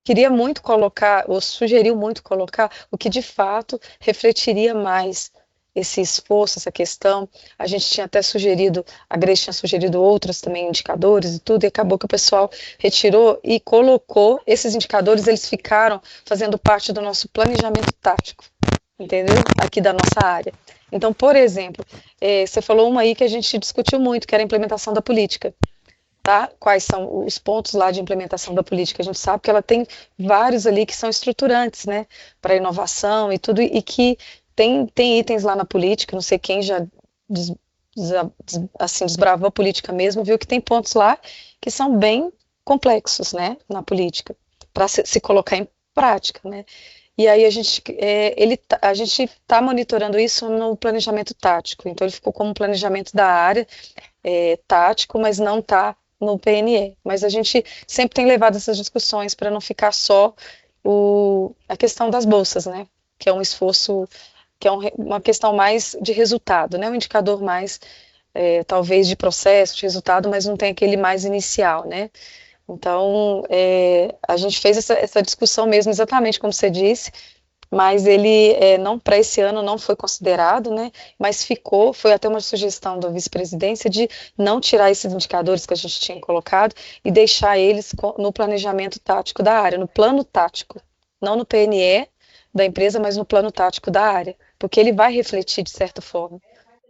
queria muito colocar, ou sugeriu muito colocar, o que de fato refletiria mais esse esforço, essa questão. A gente tinha até sugerido, a Grace tinha sugerido outros também indicadores e tudo, e acabou que o pessoal retirou e colocou esses indicadores, eles ficaram fazendo parte do nosso planejamento tático, entendeu? Aqui da nossa área. Então, por exemplo, você falou uma aí que a gente discutiu muito, que era a implementação da política. Tá? Quais são os pontos lá de implementação da política? A gente sabe que ela tem vários ali que são estruturantes, né, para inovação e tudo, e que tem itens lá na política, não sei quem já des, assim, desbravou a política mesmo, viu que tem pontos lá que são bem complexos, né, na política, para se colocar em prática, né? E aí a gente está monitorando isso no planejamento tático, então ele ficou como um planejamento da área, tático, mas não está no PNE. Mas a gente sempre tem levado essas discussões para não ficar só a questão das bolsas, né? Que é um esforço, que é uma questão mais de resultado, né? Um indicador mais, talvez, de processo, de resultado, mas não tem aquele mais inicial, né? Então, a gente fez essa discussão mesmo, exatamente como você disse, mas ele não para esse ano não foi considerado, né? Mas foi até uma sugestão da vice-presidência de não tirar esses indicadores que a gente tinha colocado e deixar eles no planejamento tático da área, no plano tático, não no PNE da empresa, mas no plano tático da área, porque ele vai refletir de certa forma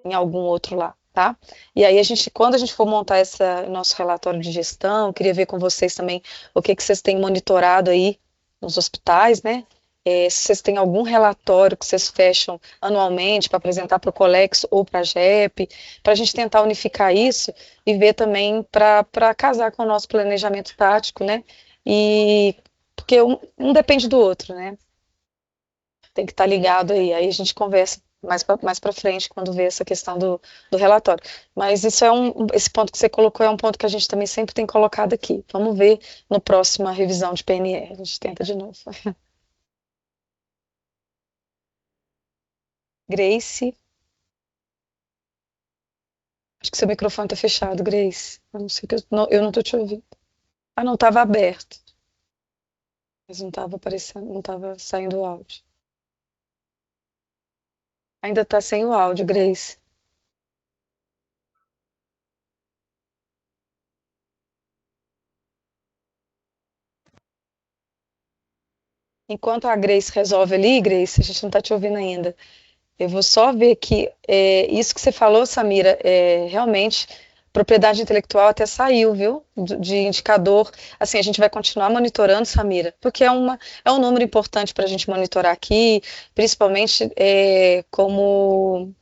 em algum outro lá. Tá? E aí quando a gente for montar nosso relatório de gestão, eu queria ver com vocês também o que vocês têm monitorado aí nos hospitais, né? Se vocês têm algum relatório que vocês fecham anualmente para apresentar para o Colex ou para a GEP, para a gente tentar unificar isso e ver também para casar com o nosso planejamento tático, né? E porque um depende do outro, né? Tem que estar ligado aí a gente conversa mais para frente quando vê essa questão do relatório. Mas esse ponto que você colocou é um ponto que a gente também sempre tem colocado aqui. Vamos ver no próxima revisão de PNE. A gente tenta de novo. Grace. Acho que seu microfone está fechado, Grace. Eu não sei que eu não estou te ouvindo. Ah, não, estava aberto. Mas não estava aparecendo, não estava saindo o áudio. Ainda está sem o áudio, Grace. Enquanto a Grace resolve ali, Grace, a gente não está te ouvindo ainda. Eu vou só ver que isso que você falou, Samira, realmente, propriedade intelectual até saiu, viu? De indicador. Assim, a gente vai continuar monitorando, Samira, porque é um número importante para a gente monitorar aqui, principalmente como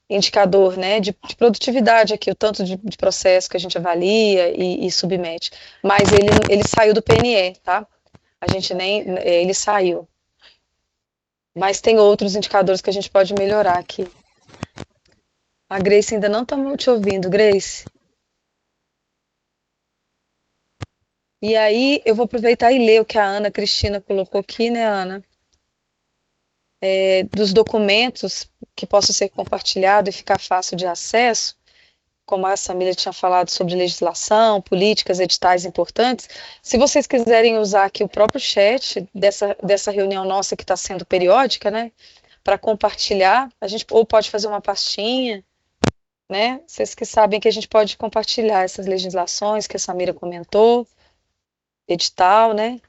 indicador, né, de produtividade aqui, o tanto de processo que a gente avalia e submete. Mas ele saiu do PNE, tá? A gente nem. Ele saiu. Mas tem outros indicadores que a gente pode melhorar aqui. A Grace ainda não está te ouvindo, Grace. E aí, eu vou aproveitar e ler o que a Ana Cristina colocou aqui, né, Ana? Dos documentos que possam ser compartilhados e ficar fácil de acesso, como a Samira tinha falado sobre legislação, políticas, editais importantes. Se vocês quiserem usar aqui o próprio chat dessa reunião nossa que está sendo periódica, né, para compartilhar, a gente ou pode fazer uma pastinha, né? Vocês que sabem que a gente pode compartilhar essas legislações que a Samira comentou, edital, né?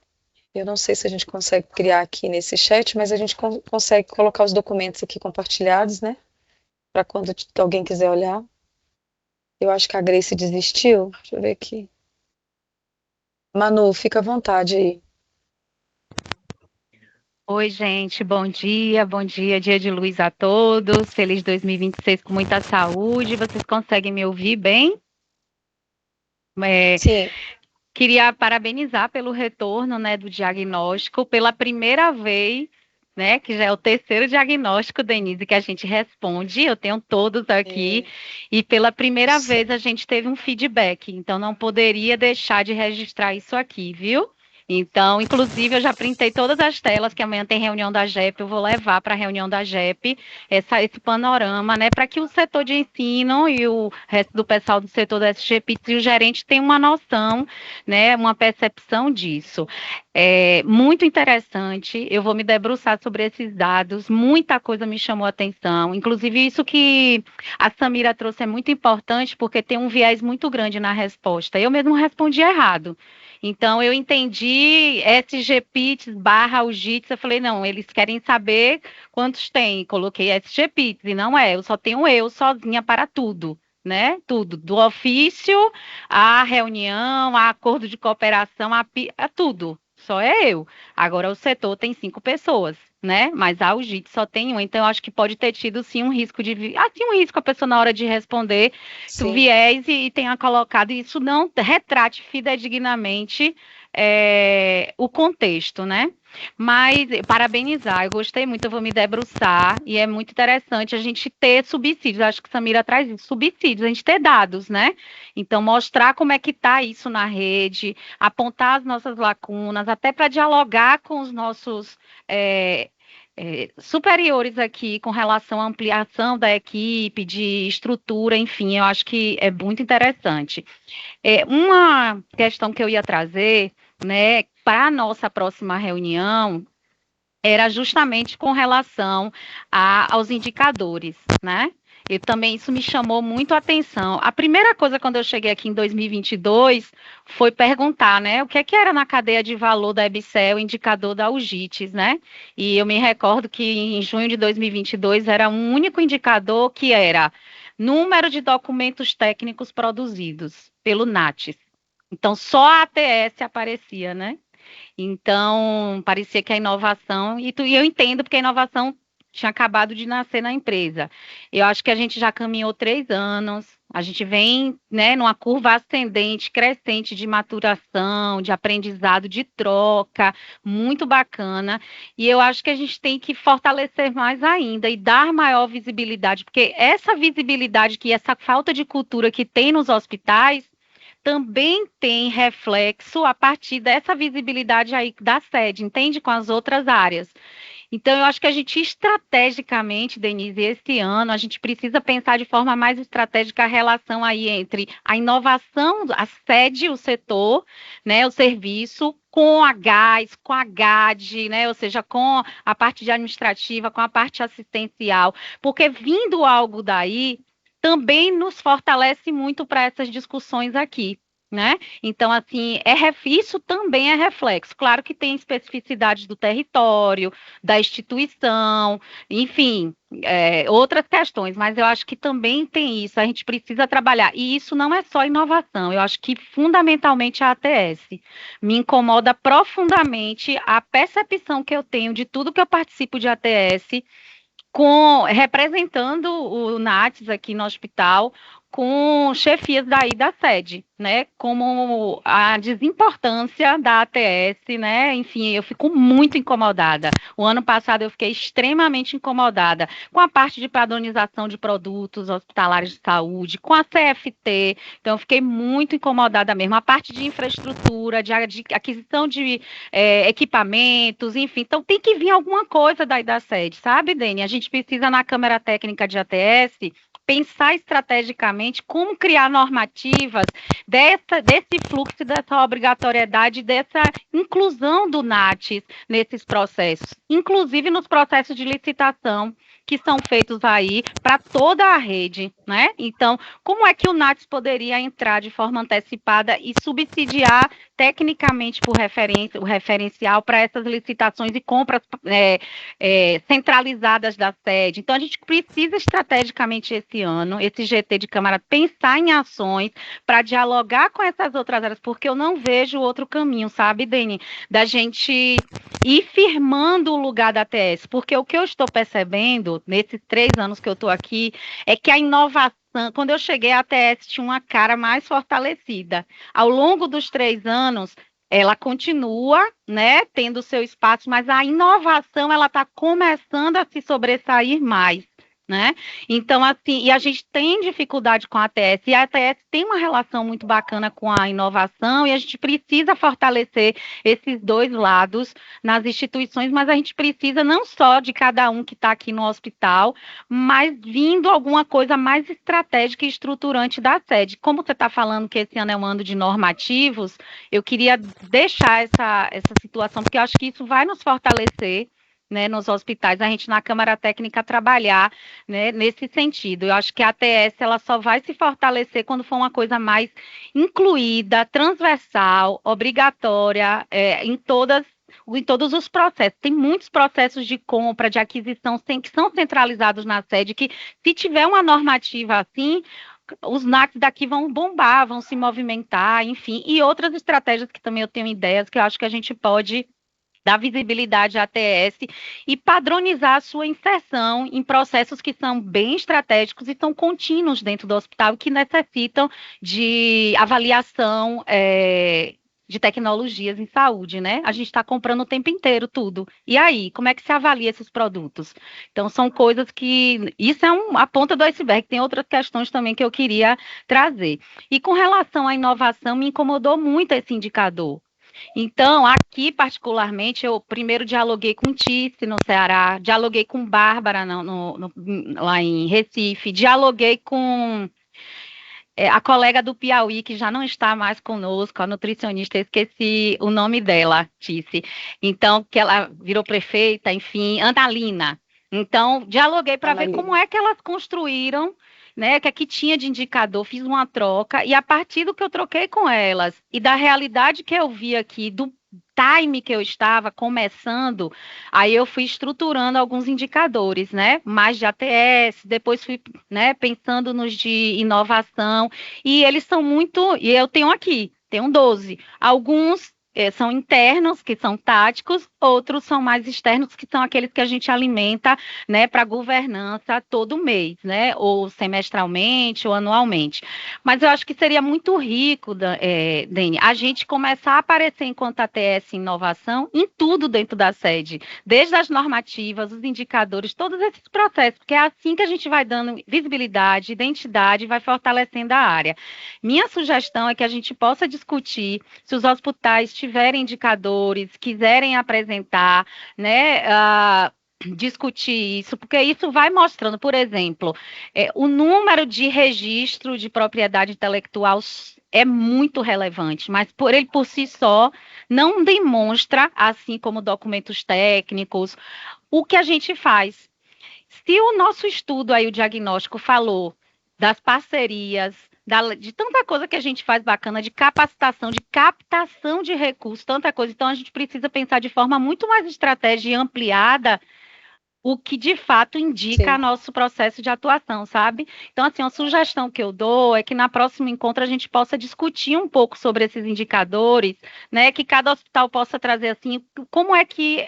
Eu não sei se a gente consegue criar aqui nesse chat, mas a gente consegue colocar os documentos aqui compartilhados, né? Para quando alguém quiser olhar. Eu acho que a Grace desistiu. Deixa eu ver aqui. Manu, fica à vontade aí. Oi, gente, bom dia, dia de luz a todos. Feliz 2026 com muita saúde. Vocês conseguem me ouvir bem? Sim. Queria parabenizar pelo retorno, né, do diagnóstico, pela primeira vez, né, que já é o terceiro diagnóstico, Denise, que a gente responde, eu tenho todos aqui, e pela primeira vez a gente teve um feedback, então não poderia deixar de registrar isso aqui, viu? Então, inclusive, eu já printei todas as telas, que amanhã tem reunião da GEP, eu vou levar para a reunião da GEP esse panorama, né, para que o setor de ensino e o resto do pessoal do setor da SGPITS e o gerente tenham uma noção, né, uma percepção disso. Muito interessante, eu vou me debruçar sobre esses dados, muita coisa me chamou a atenção, inclusive isso que a Samira trouxe é muito importante, porque tem um viés muito grande na resposta. Eu mesmo respondi errado. Então, eu entendi SGPITS barra o JITS, eu falei, não, eles querem saber quantos tem, coloquei SGPITS, e não é, eu só tenho eu sozinha para tudo, né, tudo, do ofício, à reunião, a acordo de cooperação, a tudo, só é eu. Agora, o setor tem 5 pessoas, né, mas a UGIT só tem um, então eu acho que pode ter tido, sim, um risco um risco a pessoa na hora de responder, do viés e tenha colocado, isso não retrate fidedignamente o contexto, né? Mas parabenizar, eu gostei muito, eu vou me debruçar e é muito interessante a gente ter subsídios, acho que Samira traz isso, subsídios, a gente ter dados, né? Então mostrar como é que está isso na rede, apontar as nossas lacunas, até para dialogar com os nossos superiores aqui com relação à ampliação da equipe, de estrutura, enfim, eu acho que é muito interessante. Uma questão que eu ia trazer, né, para a nossa próxima reunião, era justamente com relação aos indicadores, né? E também isso me chamou muito a atenção. A primeira coisa, quando eu cheguei aqui em 2022, foi perguntar, né, o que é que era na cadeia de valor da EBSER, o indicador da UGITS, né? E eu me recordo que em junho de 2022 era um único indicador que era número de documentos técnicos produzidos pelo NATS. Então, só a ATS aparecia, né? Então, parecia que a inovação, e eu entendo porque a inovação tinha acabado de nascer na empresa. Eu acho que a gente já caminhou 3 anos, a gente vem, né, numa curva ascendente, crescente de maturação, de aprendizado, de troca, muito bacana, e eu acho que a gente tem que fortalecer mais ainda e dar maior visibilidade, porque essa visibilidade, que essa falta de cultura que tem nos hospitais, também tem reflexo a partir dessa visibilidade aí da sede, entende? Com as outras áreas. Então, eu acho que a gente estrategicamente, Denise, esse ano, a gente precisa pensar de forma mais estratégica a relação aí entre a inovação, a sede, o setor, né, o serviço, com a GAS, com a GAD, né, ou seja, com a parte de administrativa, com a parte assistencial, porque vindo algo daí, também nos fortalece muito para essas discussões aqui, né? Então, assim, isso também é reflexo. Claro que tem especificidades do território, da instituição, enfim, outras questões, mas eu acho que também tem isso, a gente precisa trabalhar. E isso não é só inovação, eu acho que fundamentalmente a ATS. Me incomoda profundamente a percepção que eu tenho de tudo que eu participo de ATS, representando o NATS aqui no hospital, com chefias daí da sede, né, como a desimportância da ATS, né, enfim, eu fico muito incomodada. O ano passado eu fiquei extremamente incomodada com a parte de padronização de produtos hospitalares de saúde, com a CFT, então eu fiquei muito incomodada mesmo, a parte de infraestrutura, de aquisição de equipamentos, enfim, então tem que vir alguma coisa daí da sede, sabe, Deni? A gente precisa na Câmara Técnica de ATS pensar estrategicamente como criar normativas desse fluxo, dessa obrigatoriedade, dessa inclusão do NATS nesses processos, inclusive nos processos de licitação que são feitos aí para toda a rede, né? Então, como é que o NATS poderia entrar de forma antecipada e subsidiar tecnicamente por o referencial para essas licitações e compras centralizadas da sede? Então, a gente precisa estrategicamente esse ano, esse GT de Câmara, pensar em ações para dialogar com essas outras áreas, porque eu não vejo outro caminho, sabe, Deni, da gente ir firmando o lugar da ATS, porque o que eu estou percebendo nesses 3 anos que eu estou aqui é que a inovação, quando eu cheguei, a ATS tinha uma cara mais fortalecida. Ao longo dos 3 anos, ela continua, né, tendo seu espaço, mas a inovação, ela está começando a se sobressair mais, né? Então, assim, e a gente tem dificuldade com a ATS, e a ATS tem uma relação muito bacana com a inovação, e a gente precisa fortalecer esses dois lados nas instituições, mas a gente precisa não só de cada um que está aqui no hospital, mas vindo alguma coisa mais estratégica e estruturante da sede. Como você está falando que esse ano é um ano de normativos, eu queria deixar essa situação, porque eu acho que isso vai nos fortalecer, né, nos hospitais, a gente na Câmara Técnica trabalhar, né, nesse sentido. Eu acho que a ATS ela só vai se fortalecer quando for uma coisa mais incluída, transversal, obrigatória, em todos os processos. Tem muitos processos de compra, de aquisição, que são centralizados na sede, que se tiver uma normativa assim, os NACs daqui vão bombar, vão se movimentar, enfim, e outras estratégias que também eu tenho ideias, que eu acho que a gente pode dar visibilidade à ATS e padronizar a sua inserção em processos que são bem estratégicos e são contínuos dentro do hospital, que necessitam de avaliação de tecnologias em saúde, né? A gente está comprando o tempo inteiro tudo. E aí, como é que se avalia esses produtos? Então, são coisas que... Isso é a ponta do iceberg, tem outras questões também que eu queria trazer. E com relação à inovação, me incomodou muito esse indicador. Então, aqui particularmente, eu primeiro dialoguei com Tice no Ceará, dialoguei com Bárbara lá em Recife, dialoguei com a colega do Piauí, que já não está mais conosco, a nutricionista, eu esqueci o nome dela, Tice. Então, que ela virou prefeita, enfim, Analina. Então, dialoguei para ver como é que elas construíram, né, o que aqui tinha de indicador, fiz uma troca, e a partir do que eu troquei com elas, e da realidade que eu vi aqui, do time que eu estava começando, aí eu fui estruturando alguns indicadores, né, mais de ATS, depois fui, né, pensando nos de inovação, e eles são muito, e eu tenho 12, alguns são internos, que são táticos, outros são mais externos, que são aqueles que a gente alimenta, né, para governança todo mês, né, ou semestralmente ou anualmente. Mas eu acho que seria muito rico, Dani, a gente começar a aparecer enquanto ATS Inovação em tudo dentro da sede, desde as normativas, os indicadores, todos esses processos, porque é assim que a gente vai dando visibilidade, identidade e vai fortalecendo a área. Minha sugestão é que a gente possa discutir se os hospitais tiverem indicadores, quiserem apresentar, né, discutir isso, porque isso vai mostrando, por exemplo, o número de registro de propriedade intelectual é muito relevante, mas ele por si só não demonstra, assim como documentos técnicos, o que a gente faz. Se o nosso estudo aí, o diagnóstico, falou das parcerias, de tanta coisa que a gente faz bacana, de capacitação, de captação de recursos, tanta coisa. Então, a gente precisa pensar de forma muito mais estratégica e ampliada o que de fato indica nosso processo de atuação, sabe? Então, assim, uma sugestão que eu dou é que na próxima encontro a gente possa discutir um pouco sobre esses indicadores, né? Que cada hospital possa trazer, assim, como é que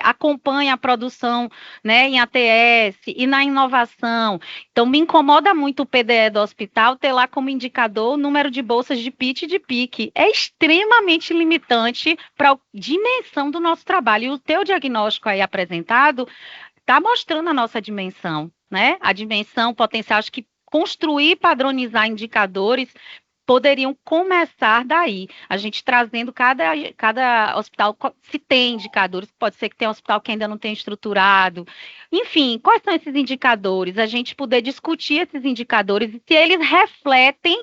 acompanha a produção, né, em ATS e na inovação. Então, me incomoda muito o PDE do hospital ter lá como indicador o número de bolsas de PIT e de PIC. É extremamente limitante para a dimensão do nosso trabalho. E o teu diagnóstico aí apresentado está mostrando a nossa dimensão, né? A dimensão potencial, acho que construir, padronizar indicadores poderiam começar daí. A gente trazendo cada hospital, se tem indicadores, pode ser que tenha um hospital que ainda não tem estruturado. Enfim, quais são esses indicadores? A gente poder discutir esses indicadores e se eles refletem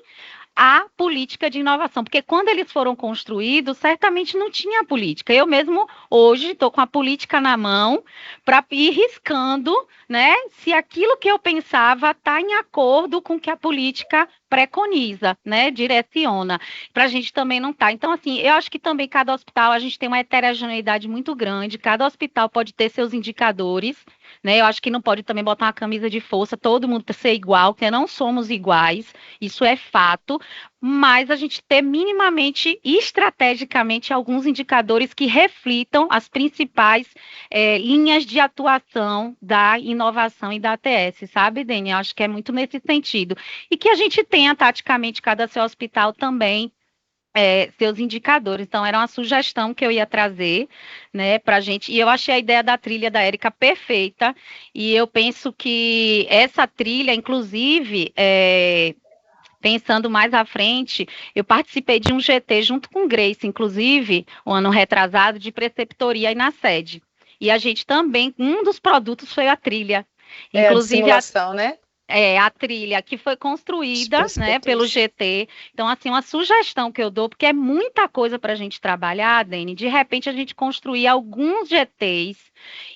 a política de inovação, porque quando eles foram construídos, certamente não tinha política. Eu mesmo, hoje, estou com a política na mão para ir riscando, né, se aquilo que eu pensava está em acordo com o que a política preconiza, né, direciona, para a gente também não tá. Então, assim, eu acho que também cada hospital, a gente tem uma heterogeneidade muito grande, cada hospital pode ter seus indicadores, né, eu acho que não pode também botar uma camisa de força, todo mundo ser igual, porque não somos iguais, isso é fato, mas a gente ter minimamente e estrategicamente alguns indicadores que reflitam as principais linhas de atuação da inovação e da ATS, sabe, Dani? Eu acho que é muito nesse sentido. E que a gente tenha, taticamente, cada seu hospital também, seus indicadores. Então, era uma sugestão que eu ia trazer, né, para a gente, e eu achei a ideia da trilha da Érica perfeita, e eu penso que essa trilha, inclusive, pensando mais à frente, eu participei de um GT junto com Grace, inclusive, um ano retrasado, de preceptoria aí na sede. E a gente também, um dos produtos foi a trilha. Inclusive, a simulação, né? A trilha que foi construída, né, pelo GT. Então, assim, uma sugestão que eu dou, porque é muita coisa para a gente trabalhar, Dani, de repente a gente construir alguns GTs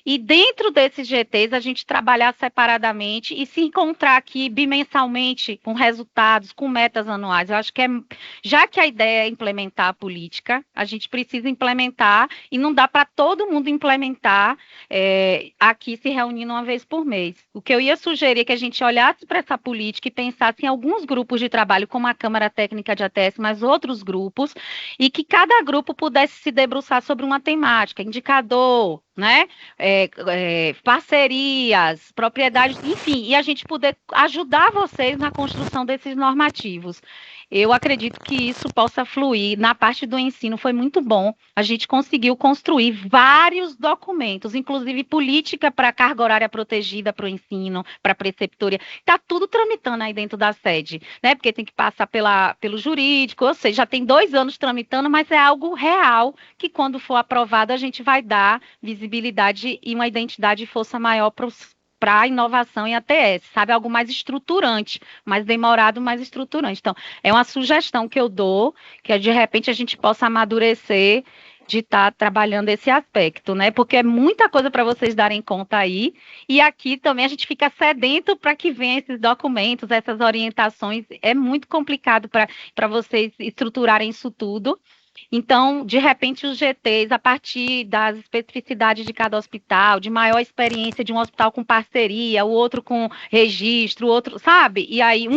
e dentro desses GTs a gente trabalhar separadamente e se encontrar aqui bimensalmente com resultados, com metas anuais. Eu acho que já que a ideia é implementar a política, a gente precisa implementar e não dá para todo mundo implementar aqui se reunindo uma vez por mês. O que eu ia sugerir é que a gente olhasse para essa política e pensasse em alguns grupos de trabalho, como a Câmara Técnica de ATS, mas outros grupos, e que cada grupo pudesse se debruçar sobre uma temática, indicador, né? Parcerias, propriedades, enfim, e a gente poder ajudar vocês na construção desses normativos. Eu acredito que isso possa fluir. Na parte do ensino foi muito bom. A gente conseguiu construir vários documentos, inclusive política para carga horária protegida para o ensino, para a preceptoria. Está tudo tramitando aí dentro da sede, né? Porque tem que passar pelo jurídico, ou seja, já tem 2 anos tramitando, mas é algo real que quando for aprovado a gente vai dar visibilidade e uma identidade e força maior para para inovação em ATS, sabe? Algo mais estruturante, mais demorado, mais estruturante. Então, é uma sugestão que eu dou, que de repente a gente possa amadurecer de estar trabalhando esse aspecto, né? Porque é muita coisa para vocês darem conta aí, e aqui também a gente fica sedento para que venham esses documentos, essas orientações, é muito complicado para vocês estruturarem isso tudo. Então, de repente, os GTs, a partir das especificidades de cada hospital, de maior experiência de um hospital com parceria, o outro com registro, o outro, sabe? E aí,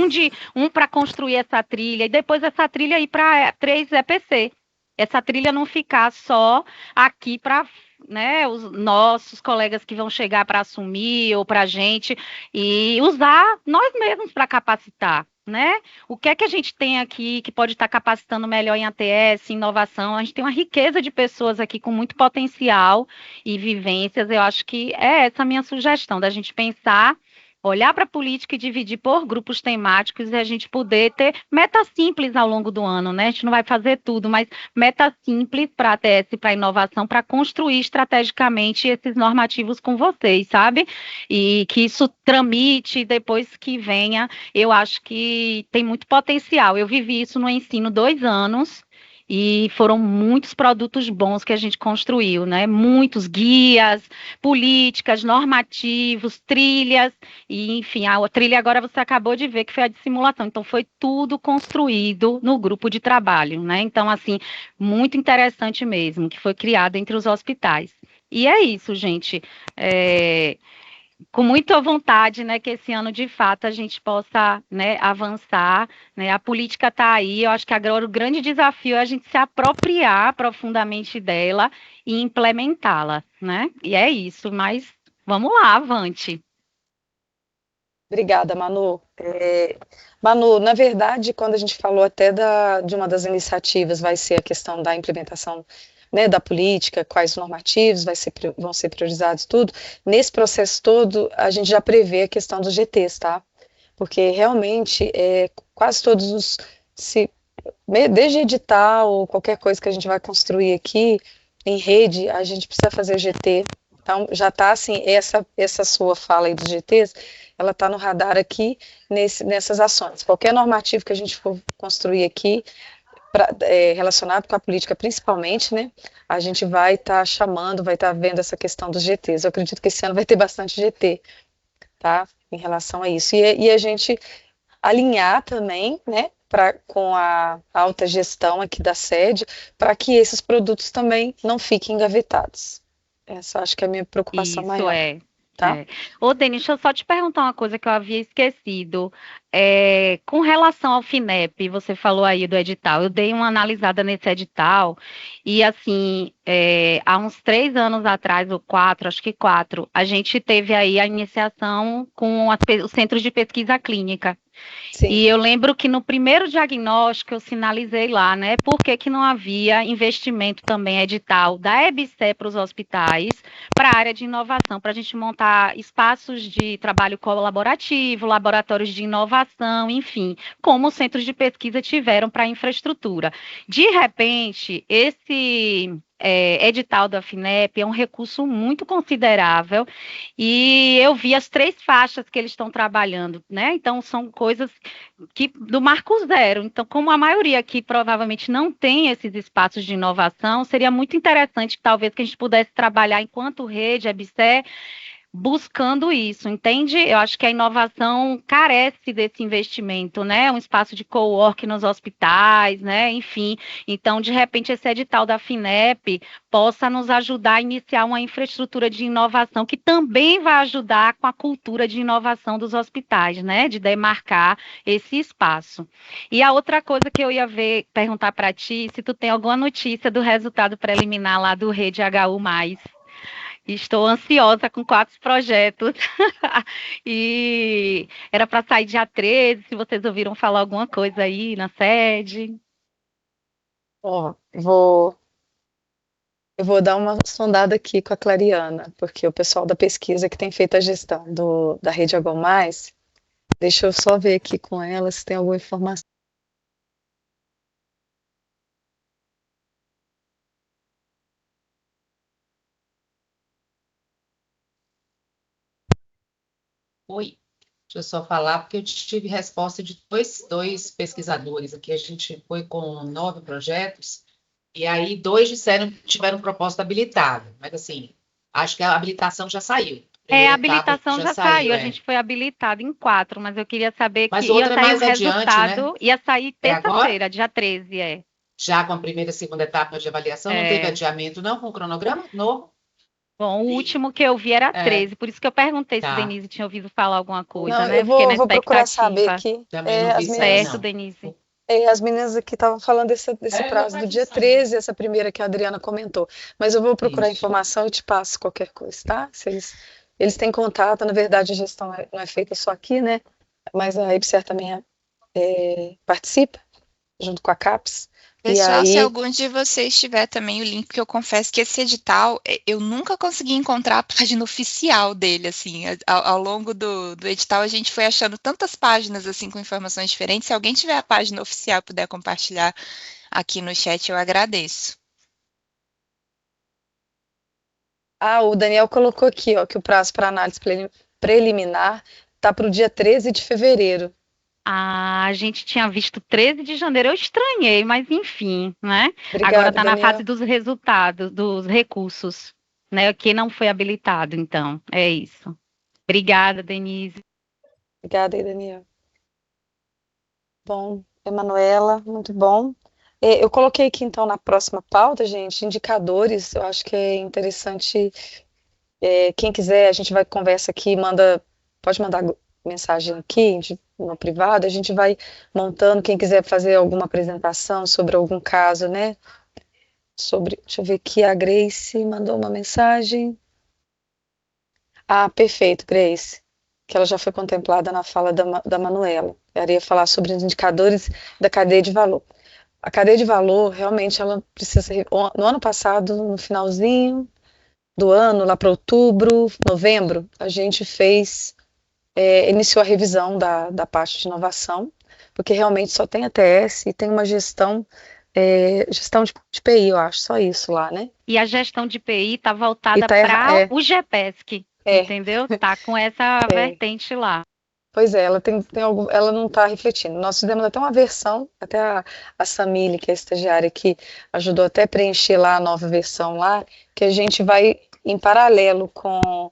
um para construir essa trilha, e depois essa trilha ir para 3 EPC. Essa trilha não ficar só aqui para, né, os nossos colegas que vão chegar para assumir ou para a gente, e usar nós mesmos para capacitar, né? O que é que a gente tem aqui que pode estar capacitando melhor em ATS, em inovação? A gente tem uma riqueza de pessoas aqui com muito potencial e vivências. Eu acho que é essa a minha sugestão, da gente pensar, olhar para a política e dividir por grupos temáticos e a gente poder ter metas simples ao longo do ano, né? A gente não vai fazer tudo, mas metas simples para a ATS, para a inovação, para construir estrategicamente esses normativos com vocês, sabe? E que isso tramite depois que venha. Eu acho que tem muito potencial. Eu vivi isso no ensino 2 anos e foram muitos produtos bons que a gente construiu, né? Muitos guias, políticas, normativos, trilhas, e enfim, a trilha agora você acabou de ver que foi a de simulação. Então, foi tudo construído no grupo de trabalho, né? Então, assim, muito interessante mesmo, que foi criado entre os hospitais. E é isso, gente. Com muita vontade, né, que esse ano de fato a gente possa, né, avançar, né, a política está aí, eu acho que agora o grande desafio é a gente se apropriar profundamente dela e implementá-la, né, e é isso, mas vamos lá, avante. Obrigada, Manu. Manu, na verdade, quando a gente falou até de uma das iniciativas, vai ser a questão da implementação, né, da política, quais normativos vão ser priorizados, tudo. Nesse processo todo, a gente já prevê a questão dos GTs, tá? Porque realmente, quase todos desde edital ou qualquer coisa que a gente vai construir aqui em rede, a gente precisa fazer o GT. Então, já está assim, essa sua fala aí dos GTs, ela está no radar aqui nessas ações. Qualquer normativo que a gente for construir aqui, relacionado com a política principalmente, né, a gente vai estar chamando, vai estar vendo essa questão dos GTs. Eu acredito que esse ano vai ter bastante GT, tá, em relação a isso. E a gente alinhar também, né, com a alta gestão aqui da sede, para que esses produtos também não fiquem engavetados. Essa acho que é a minha preocupação Isso maior, tá? é. Ô, Denis, deixa eu só te perguntar uma coisa que eu havia esquecido. Com relação ao FINEP, você falou aí do edital, eu dei uma analisada nesse edital, e assim, há uns 3 anos atrás, ou 4, acho que 4, a gente teve aí a iniciação com os centros de pesquisa clínica. Sim. E eu lembro que no primeiro diagnóstico eu sinalizei lá, né, por que não havia investimento também edital da EBSE para os hospitais, para a área de inovação, para a gente montar espaços de trabalho colaborativo, laboratórios de inovação, enfim, como os centros de pesquisa tiveram para a infraestrutura. De repente, esse edital da FINEP é um recurso muito considerável e eu vi as 3 faixas que eles estão trabalhando, né? Então, são coisas que do marco zero. Então, como a maioria aqui provavelmente não tem esses espaços de inovação, seria muito interessante, talvez, que a gente pudesse trabalhar enquanto rede, EBSE, buscando isso, entende? Eu acho que a inovação carece desse investimento, né? Um espaço de cowork nos hospitais, né? Enfim, então, de repente, esse edital da FINEP possa nos ajudar a iniciar uma infraestrutura de inovação que também vai ajudar com a cultura de inovação dos hospitais, né? De demarcar esse espaço. E a outra coisa que eu ia perguntar para ti, se tu tem alguma notícia do resultado preliminar lá do Rede HU+. Estou ansiosa com 4 projetos. E era para sair dia 13, se vocês ouviram falar alguma coisa aí na sede. Ó, eu vou dar uma sondada aqui com a Clariana, porque o pessoal da pesquisa que tem feito a gestão da Rede Agro Mais, deixa eu só ver aqui com ela se tem alguma informação. Oi, deixa eu só falar, porque eu tive resposta de dois pesquisadores aqui. A gente foi com 9 projetos, e aí 2 disseram que tiveram proposta habilitada. Mas, assim, acho que a habilitação já saiu. A A primeira etapa habilitação já já saiu, saiu, a gente é. foi habilitado em 4, mas eu queria saber que Mas ia outra é sair o mais adiante, né? resultado, ia sair É agora? terça-feira, dia 13, é. Já com a primeira e segunda etapa de avaliação, não teve É. adiamento, não, com o cronograma novo? Bom, o último que eu vi era É, 13, por isso que eu perguntei se tá. Denise tinha ouvido falar alguma coisa, Não, né? eu Eu fiquei na vou procurar saber expectativa. aqui. Também não vi sair, Certo, não. Denise. As meninas aqui estavam falando desse prazo do dia 13, essa primeira que a Adriana comentou. Mas eu vou procurar Isso. informação e te passo qualquer coisa, tá? Se eles têm contato, na verdade a gestão não é feita só aqui, né? Mas a IBSER também participa, junto com a CAPES. E Pessoal, se aí, algum de vocês tiver também o link, que eu confesso que esse edital, eu nunca consegui encontrar a página oficial dele, assim, ao longo do edital a gente foi achando tantas páginas, assim, com informações diferentes. Se alguém tiver a página oficial e puder compartilhar aqui no chat, eu agradeço. o Daniel colocou aqui, ó, que o prazo para análise preliminar tá para o dia 13 de fevereiro. A gente tinha visto 13 de janeiro, eu estranhei, mas enfim, né? Agora Obrigada, está na fase Daniel. dos resultados, dos recursos, né? Que não foi habilitado, então, é isso. Obrigada, Denise. Obrigada aí, Daniel. Bom, Emanuela, muito bom. Eu coloquei aqui então na próxima pauta, gente, indicadores. Eu acho que é interessante. Quem quiser, a gente vai conversa aqui, pode mandar mensagem aqui no privado. A gente vai montando. Quem quiser fazer alguma apresentação sobre algum caso, né? Deixa eu ver aqui, a Grace mandou uma mensagem. Ah, perfeito, Grace. Que ela já foi contemplada na fala da Manuela. Ela ia falar sobre os indicadores da cadeia de valor. A cadeia de valor, realmente, ela precisa ser. No ano passado, no finalzinho do ano, lá para outubro, novembro, a gente iniciou a revisão da parte de inovação, porque realmente só tem ATS e tem uma gestão de PI, eu acho, só isso lá, né? E a gestão de PI está E voltada tá para o GPESC, é, entendeu? Tá com essa vertente lá. Pois é, ela não está refletindo. Nós fizemos até uma versão, até a Samile, que é a estagiária que ajudou até a preencher lá a nova versão lá, que a gente vai em paralelo com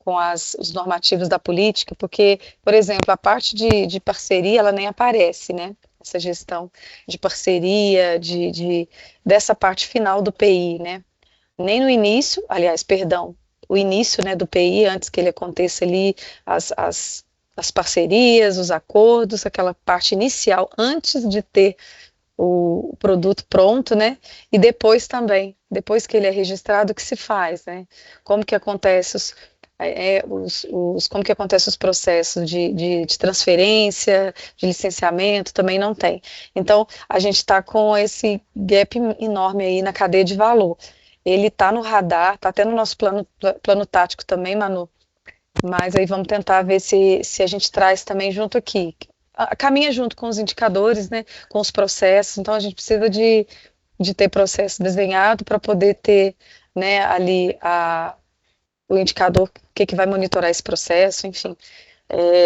os normativos da política, porque, por exemplo, a parte de parceria, ela nem aparece, né? Essa gestão de parceria, dessa parte final do PI, né? Nem no início, aliás, perdão, o início, né, do PI, antes que ele aconteça ali, as parcerias, os acordos, aquela parte inicial, antes de ter o produto pronto, né? E depois também, depois que ele é registrado, o que se faz, né? Como que acontece como que acontece os processos de transferência, de licenciamento, também não tem. Então, a gente está com esse gap enorme aí na cadeia de valor. Ele está no radar, está até no nosso plano tático também, Manu, mas aí vamos tentar ver se a gente traz também junto aqui. Caminha junto com os indicadores, né, com os processos, então a gente precisa de ter processo desenhado para poder ter, né, ali o indicador que vai monitorar esse processo, enfim.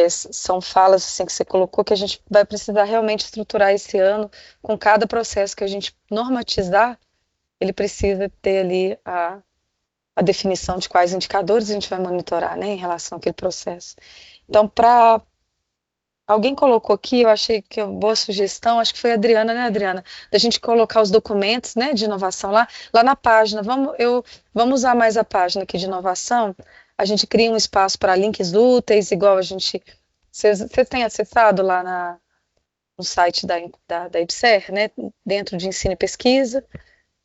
São falas assim, que você colocou que a gente vai precisar realmente estruturar esse ano com cada processo que a gente normatizar, ele precisa ter ali a definição de quais indicadores a gente vai monitorar, né, em relação àquele processo. Então, alguém colocou aqui, eu achei que é uma boa sugestão, acho que foi a Adriana, né, Adriana? Da gente colocar os documentos, né, de inovação lá na página. Vamos usar mais a página aqui de inovação. A gente cria um espaço para links úteis, igual a gente. Vocês têm acessado lá no site da IBSER, né, dentro de ensino e pesquisa.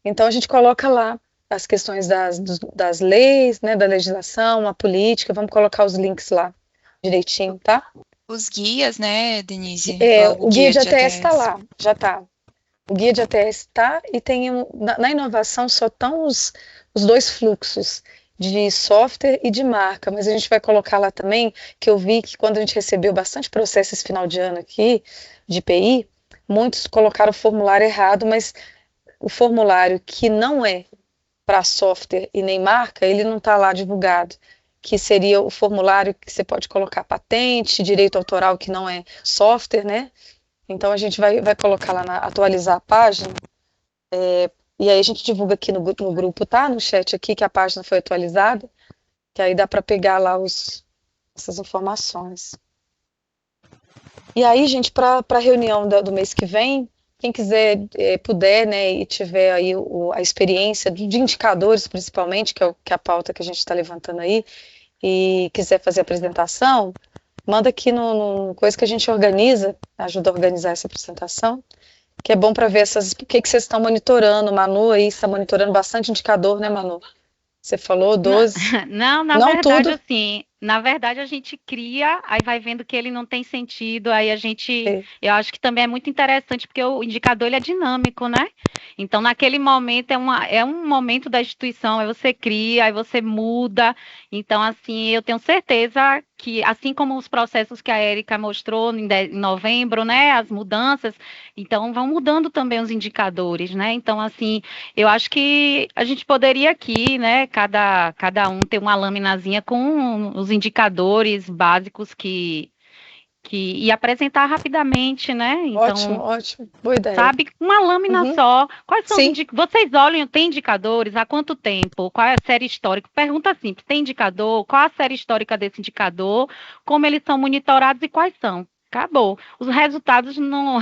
Então, a gente coloca lá as questões das leis, né, da legislação, a política, vamos colocar os links lá direitinho, tá? Os guias, né, Denise? O guia de ATS está lá, já está. O guia de ATS está e na inovação só estão os 2 fluxos, de software e de marca, mas a gente vai colocar lá também, que eu vi que quando a gente recebeu bastante processo esse final de ano aqui, de PI, muitos colocaram o formulário errado, mas o formulário que não é para software e nem marca, ele não está lá divulgado. que seria o formulário que você pode colocar patente, direito autoral, que não é software, né? Então a gente vai colocar lá, atualizar a página, e aí a gente divulga aqui no grupo, tá? No chat aqui, que a página foi atualizada, que aí dá para pegar lá essas informações. E aí, gente, para a reunião do mês que vem, quem quiser, puder, né, e tiver aí a experiência de indicadores, principalmente, que é a pauta que a gente está levantando aí, e quiser fazer a apresentação, manda aqui no coisa que a gente organiza, ajuda a organizar essa apresentação, que é bom para ver o que vocês estão monitorando. Manu aí está monitorando bastante indicador, né, Manu? Você falou 12. Não, na Não verdade, tudo. assim, na verdade a gente cria, aí vai vendo que ele não tem sentido, aí a gente, É. eu acho que também é muito interessante, porque o indicador ele é dinâmico, né? Então, naquele momento, é um momento da instituição, aí você cria, aí você muda. Então, assim, eu tenho certeza que, assim como os processos que a Érica mostrou em novembro, né, as mudanças, então vão mudando também os indicadores, né? Então, assim, eu acho que a gente poderia aqui, né, cada um ter uma laminazinha com os indicadores básicos e apresentar rapidamente, né? Então, Ótimo. Boa ideia. sabe, uma lâmina Uhum. só. Quais são Sim. Vocês olham, tem indicadores? Há quanto tempo? Qual é a série histórica? Pergunta simples, tem indicador? Qual a série histórica desse indicador? Como eles são monitorados e quais são? Acabou. Os resultados não,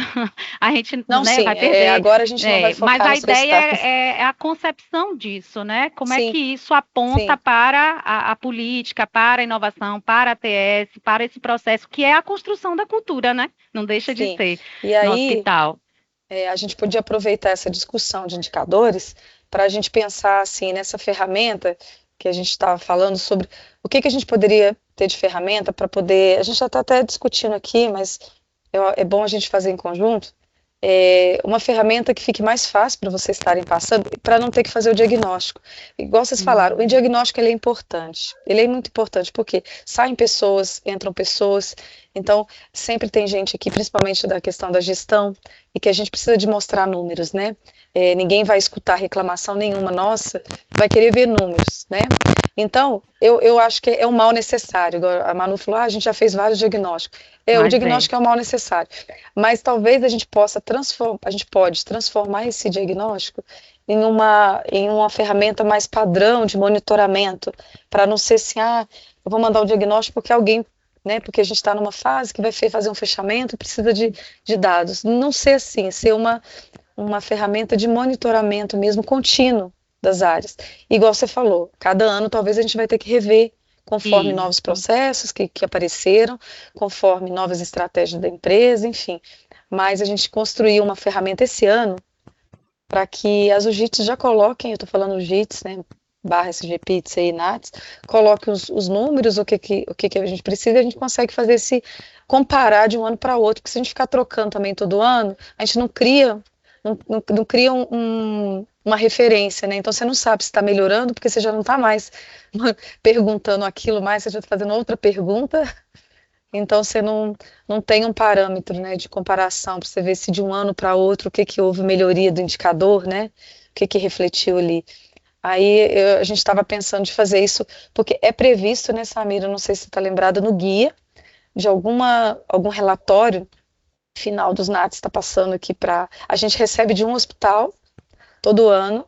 a gente, Não, né, sim, vai perder. agora a gente não vai Mas focar a nos ideia resultados. é a concepção disso, né? Como é Sim, que isso aponta sim. para a política, para a inovação, para a TS, para esse processo que é a construção da cultura, né? Não deixa de Sim. ser E no aí, hospital. a gente podia aproveitar essa discussão de indicadores para a gente pensar assim nessa ferramenta que a gente estava falando sobre o que a gente poderia ter de ferramenta para poder. A gente já está até discutindo aqui, mas é bom a gente fazer em conjunto. Uma ferramenta que fique mais fácil para vocês estarem passando, para não ter que fazer o diagnóstico. Igual vocês falaram, o diagnóstico ele é importante. Ele é muito importante, porque saem pessoas, entram pessoas, então sempre tem gente aqui, principalmente da questão da gestão, e que a gente precisa de mostrar números, né? Ninguém vai escutar reclamação nenhuma nossa, vai querer ver números, né? Então, eu acho que é um mal necessário. A Manu falou, a gente já fez vários diagnósticos. O diagnóstico é um mal necessário. Mas talvez a gente pode transformar esse diagnóstico em uma ferramenta mais padrão de monitoramento, para não ser assim, eu vou mandar o diagnóstico porque alguém, né, porque a gente está numa fase que vai fazer um fechamento e precisa de dados. Não ser assim, ser uma ferramenta de monitoramento mesmo contínuo das áreas. Igual você falou, cada ano talvez a gente vai ter que rever conforme novos processos que apareceram, conforme novas estratégias da empresa, enfim. Mas a gente construiu uma ferramenta esse ano para que as UJITs já coloquem, eu estou falando UJITs, né, barra SGPITs e NATs, coloquem os números, o que a gente precisa, e a gente consegue fazer comparar de um ano para outro, porque se a gente ficar trocando também todo ano, a gente não cria uma referência, né? Então você não sabe se está melhorando, porque você já não está mais perguntando aquilo mais, você já está fazendo outra pergunta, então você não tem um parâmetro, né, de comparação, para você ver se de um ano para outro, o que houve melhoria do indicador, né? O que refletiu ali. Aí a gente estava pensando de fazer isso, porque é previsto, né, Samira, não sei se você está lembrada, no guia, de algum relatório final dos NATs está passando aqui para. A gente recebe de um hospital todo ano,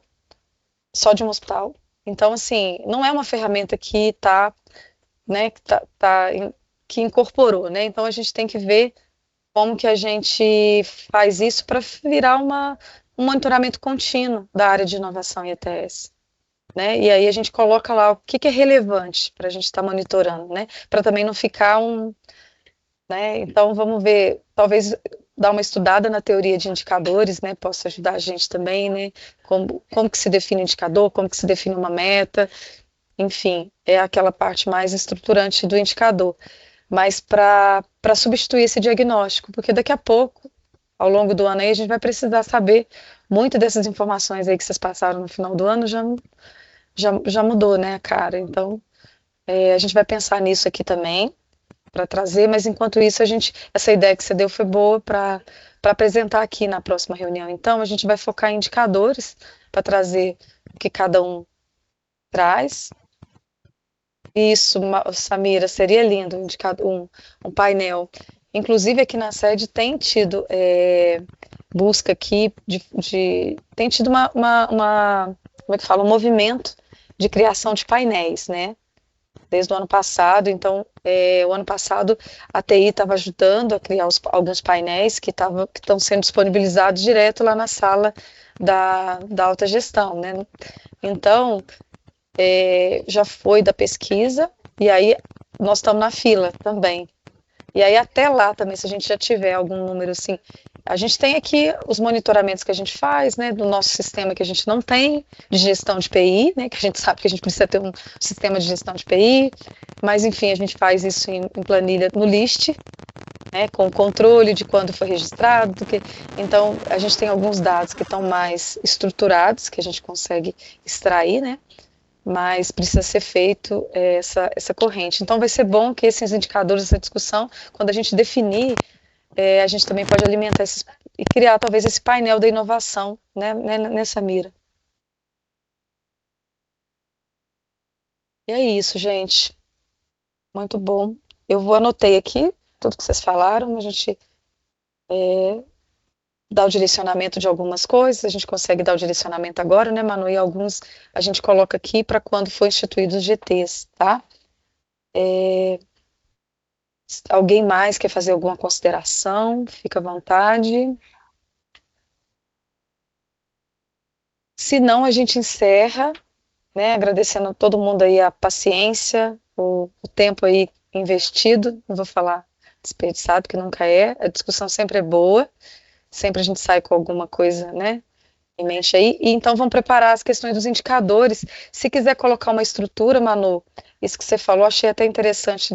só de um hospital. Então, assim, não é uma ferramenta que né, que incorporou, né? Então a gente tem que ver como que a gente faz isso para virar um monitoramento contínuo da área de inovação e ETS. Né? E aí a gente coloca lá o que é relevante para a gente estar monitorando, né? Para também não ficar né? Então vamos ver, talvez dar uma estudada na teoria de indicadores, né? Possa ajudar a gente também, né? Como que se define um indicador, como que se define uma meta, enfim, é aquela parte mais estruturante do indicador. Mas para substituir esse diagnóstico, porque daqui a pouco, ao longo do ano aí, a gente vai precisar saber muito dessas informações aí que vocês passaram no final do ano, já mudou, né, a cara. Então, a gente vai pensar nisso aqui também, para trazer, mas enquanto isso, essa ideia que você deu foi boa para apresentar aqui na próxima reunião. Então, a gente vai focar em indicadores, para trazer o que cada um traz. Isso, Samira, seria lindo um painel. Inclusive aqui na sede tem tido busca aqui tem tido como é que fala, um movimento de criação de painéis, né? Desde o ano passado. Então, o ano passado a TI estava ajudando a criar alguns painéis que estão sendo disponibilizados direto lá na sala da alta gestão, né? Então, já foi da pesquisa, e aí nós estamos na fila também. E aí até lá também, se a gente já tiver algum número assim, a gente tem aqui os monitoramentos que a gente faz, né, do nosso sistema que a gente não tem, de gestão de PI, né, que a gente sabe que a gente precisa ter um sistema de gestão de PI, mas enfim, a gente faz isso em planilha no LIST, né, com o controle de quando foi registrado, então a gente tem alguns dados que estão mais estruturados, que a gente consegue extrair, né, mas precisa ser feito essa corrente. Então vai ser bom que esses indicadores, essa discussão, quando a gente definir, a gente também pode alimentar e criar talvez esse painel da inovação, né, nessa mira. E é isso, gente. Muito bom. Eu anotei aqui tudo que vocês falaram, a gente dá o direcionamento de algumas coisas, a gente consegue dar o direcionamento agora, né, Manu? E alguns a gente coloca aqui para quando for instituídos os GTs, tá? Alguém mais quer fazer alguma consideração? Fica à vontade. Se não, a gente encerra, né? Agradecendo a todo mundo aí a paciência, o tempo aí investido, não vou falar desperdiçado, que nunca é, a discussão sempre é boa, sempre a gente sai com alguma coisa, né, em mente aí, e então vamos preparar as questões dos indicadores. Se quiser colocar uma estrutura, Manu, isso que você falou, achei até interessante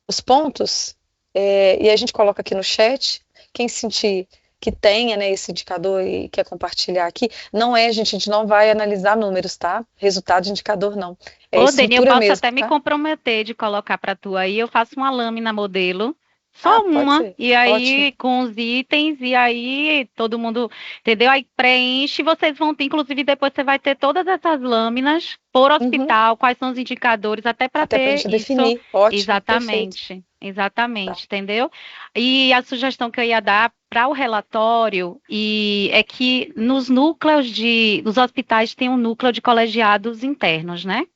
os pontos, e a gente coloca aqui no chat, quem sentir que tenha, né, esse indicador e quer compartilhar aqui, a gente não vai analisar números, tá? Resultado de indicador não. Ô, Dani, eu posso mesmo, até tá? me comprometer de colocar para tu aí, eu faço uma lâmina modelo, só uma, e aí ótimo. com os itens, e aí todo mundo, entendeu? Aí preenche, vocês vão ter, inclusive depois você vai ter todas essas lâminas por hospital, quais são os indicadores, até para ter pra gente definir, ótimo, exatamente, perfeito. Exatamente, tá. Entendeu? E a sugestão que eu ia dar para o relatório é que nos nos hospitais tem um núcleo de colegiados internos, né?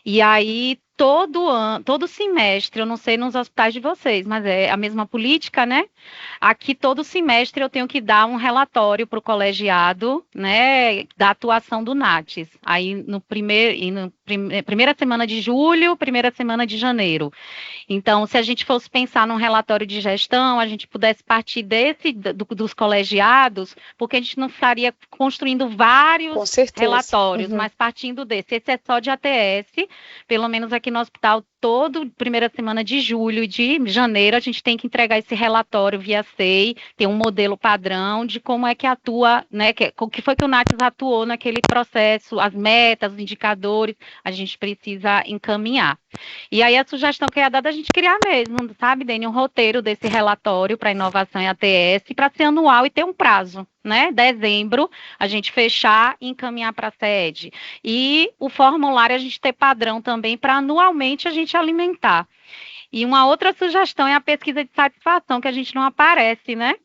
E aí, todo semestre, eu não sei nos hospitais de vocês, mas é a mesma política, né? Aqui, todo semestre, eu tenho que dar um relatório para o colegiado, né, da atuação do NATS. Aí, primeira semana de julho, primeira semana de janeiro. Então, se a gente fosse pensar num relatório de gestão, a gente pudesse partir dos colegiados, porque a gente não estaria construindo vários relatórios, mas partindo desse. Esse é só de ATS, pelo menos aqui no hospital, primeira semana de julho e de janeiro, a gente tem que entregar esse relatório via SEI, tem um modelo padrão de como é que atua, né, o que foi que o NATS atuou naquele processo, as metas, os indicadores, a gente precisa encaminhar. E aí a sugestão que é dada a gente criar mesmo, sabe, Dani, um roteiro desse relatório para inovação e ATS para ser anual e ter um prazo, né? Dezembro, a gente fechar e encaminhar para a sede. E o formulário a gente ter padrão também para anualmente a gente alimentar. E uma outra sugestão é a pesquisa de satisfação, que a gente não aparece, né?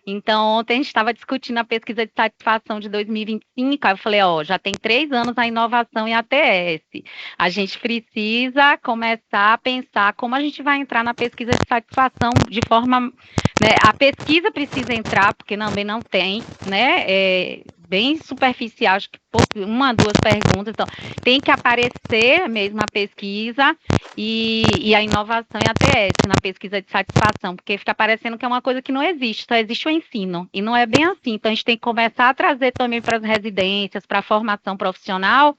Então, ontem a gente estava discutindo a pesquisa de satisfação de 2025, aí eu falei, já tem 3 anos a inovação em ATS. A gente precisa começar a pensar como a gente vai entrar na pesquisa de satisfação de forma, né, a pesquisa precisa entrar, porque também não tem, né, bem superficial, acho que 1, 2 perguntas, então tem que aparecer mesmo a pesquisa e a inovação e a ATS na pesquisa de satisfação, porque fica parecendo que é uma coisa que não existe, só existe o ensino, e não é bem assim, então a gente tem que começar a trazer também para as residências, para a formação profissional,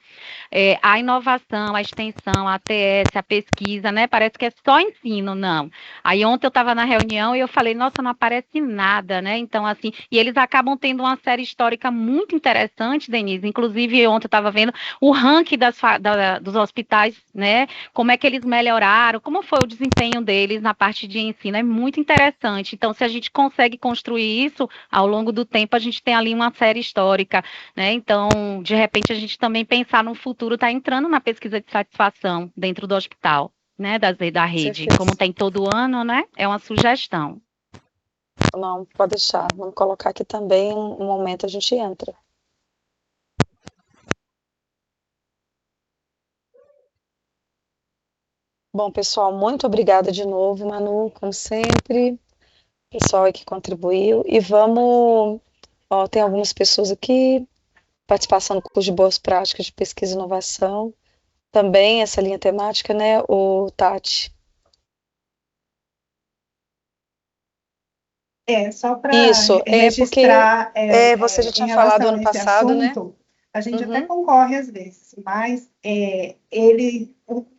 a inovação, a extensão, a ATS, a pesquisa, né, parece que é só ensino, não. Aí ontem eu estava na reunião e eu falei, nossa, não aparece nada, né, então assim, e eles acabam tendo uma série histórica muito interessante, Denise, inclusive inclusive ontem eu estava vendo o ranking dos hospitais, né? Como é que eles melhoraram, como foi o desempenho deles na parte de ensino, é muito interessante. Então, se a gente consegue construir isso ao longo do tempo, a gente tem ali uma série histórica, né? Então, de repente, a gente também pensar no futuro, está entrando na pesquisa de satisfação dentro do hospital, né? Da rede, como tem todo ano, né? É uma sugestão. Não, pode deixar. Vamos colocar aqui também, um momento a gente entra. Bom, pessoal, muito obrigada de novo, Manu, como sempre. Pessoal aí que contribuiu. E vamos. Ó, tem algumas pessoas aqui, participação no curso de boas práticas de pesquisa e inovação. Também essa linha temática, né, o Tati? Só para Isso, registrar, você já em tinha relação falado ano a esse passado, né? assunto, a gente até concorre às vezes, mas ele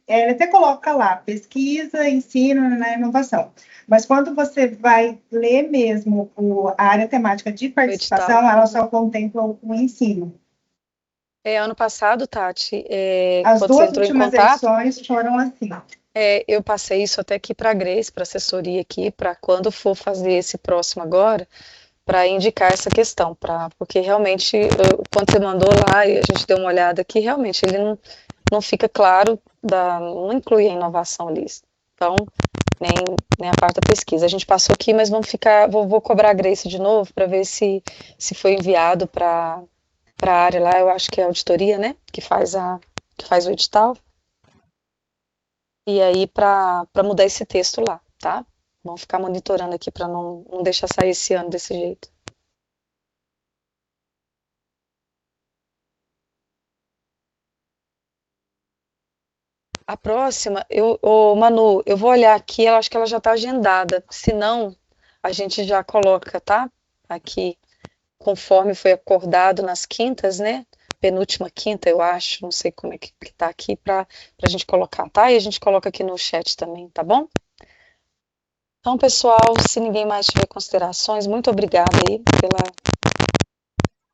até coloca lá, pesquisa, ensino na inovação. Mas quando você vai ler mesmo a área temática de participação, ela só contempla o ensino. Ano passado, Tati, As quando você duas entrou em últimas contato, edições foram assim. eu passei isso até aqui para a Grace, para a assessoria aqui, para quando for fazer esse próximo agora, para indicar essa questão, porque realmente, quando você mandou lá e a gente deu uma olhada aqui, realmente ele não fica claro, não inclui a inovação ali. Então, nem a parte da pesquisa. A gente passou aqui, mas vou cobrar a Grace de novo para ver se foi enviado para a área lá, eu acho que é a auditoria, né, que faz o edital. E aí, para mudar esse texto lá, tá? Vamos ficar monitorando aqui para não deixar sair esse ano desse jeito. A próxima, Manu, eu vou olhar aqui, eu acho que ela já está agendada. Se não, a gente já coloca, tá? Aqui, conforme foi acordado nas quintas, né? Penúltima quinta, eu acho, não sei como é que tá aqui, para a gente colocar, tá? E a gente coloca aqui no chat também, tá bom? Então, pessoal, se ninguém mais tiver considerações, muito obrigada aí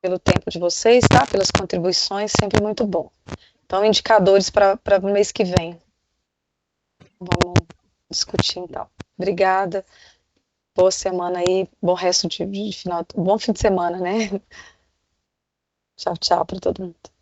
pelo tempo de vocês, tá? Pelas contribuições, sempre muito bom. Então, indicadores para o mês que vem. Vamos discutir, então. Obrigada. Boa semana aí, bom resto de final, bom fim de semana, né? Tchau, tchau para todo mundo.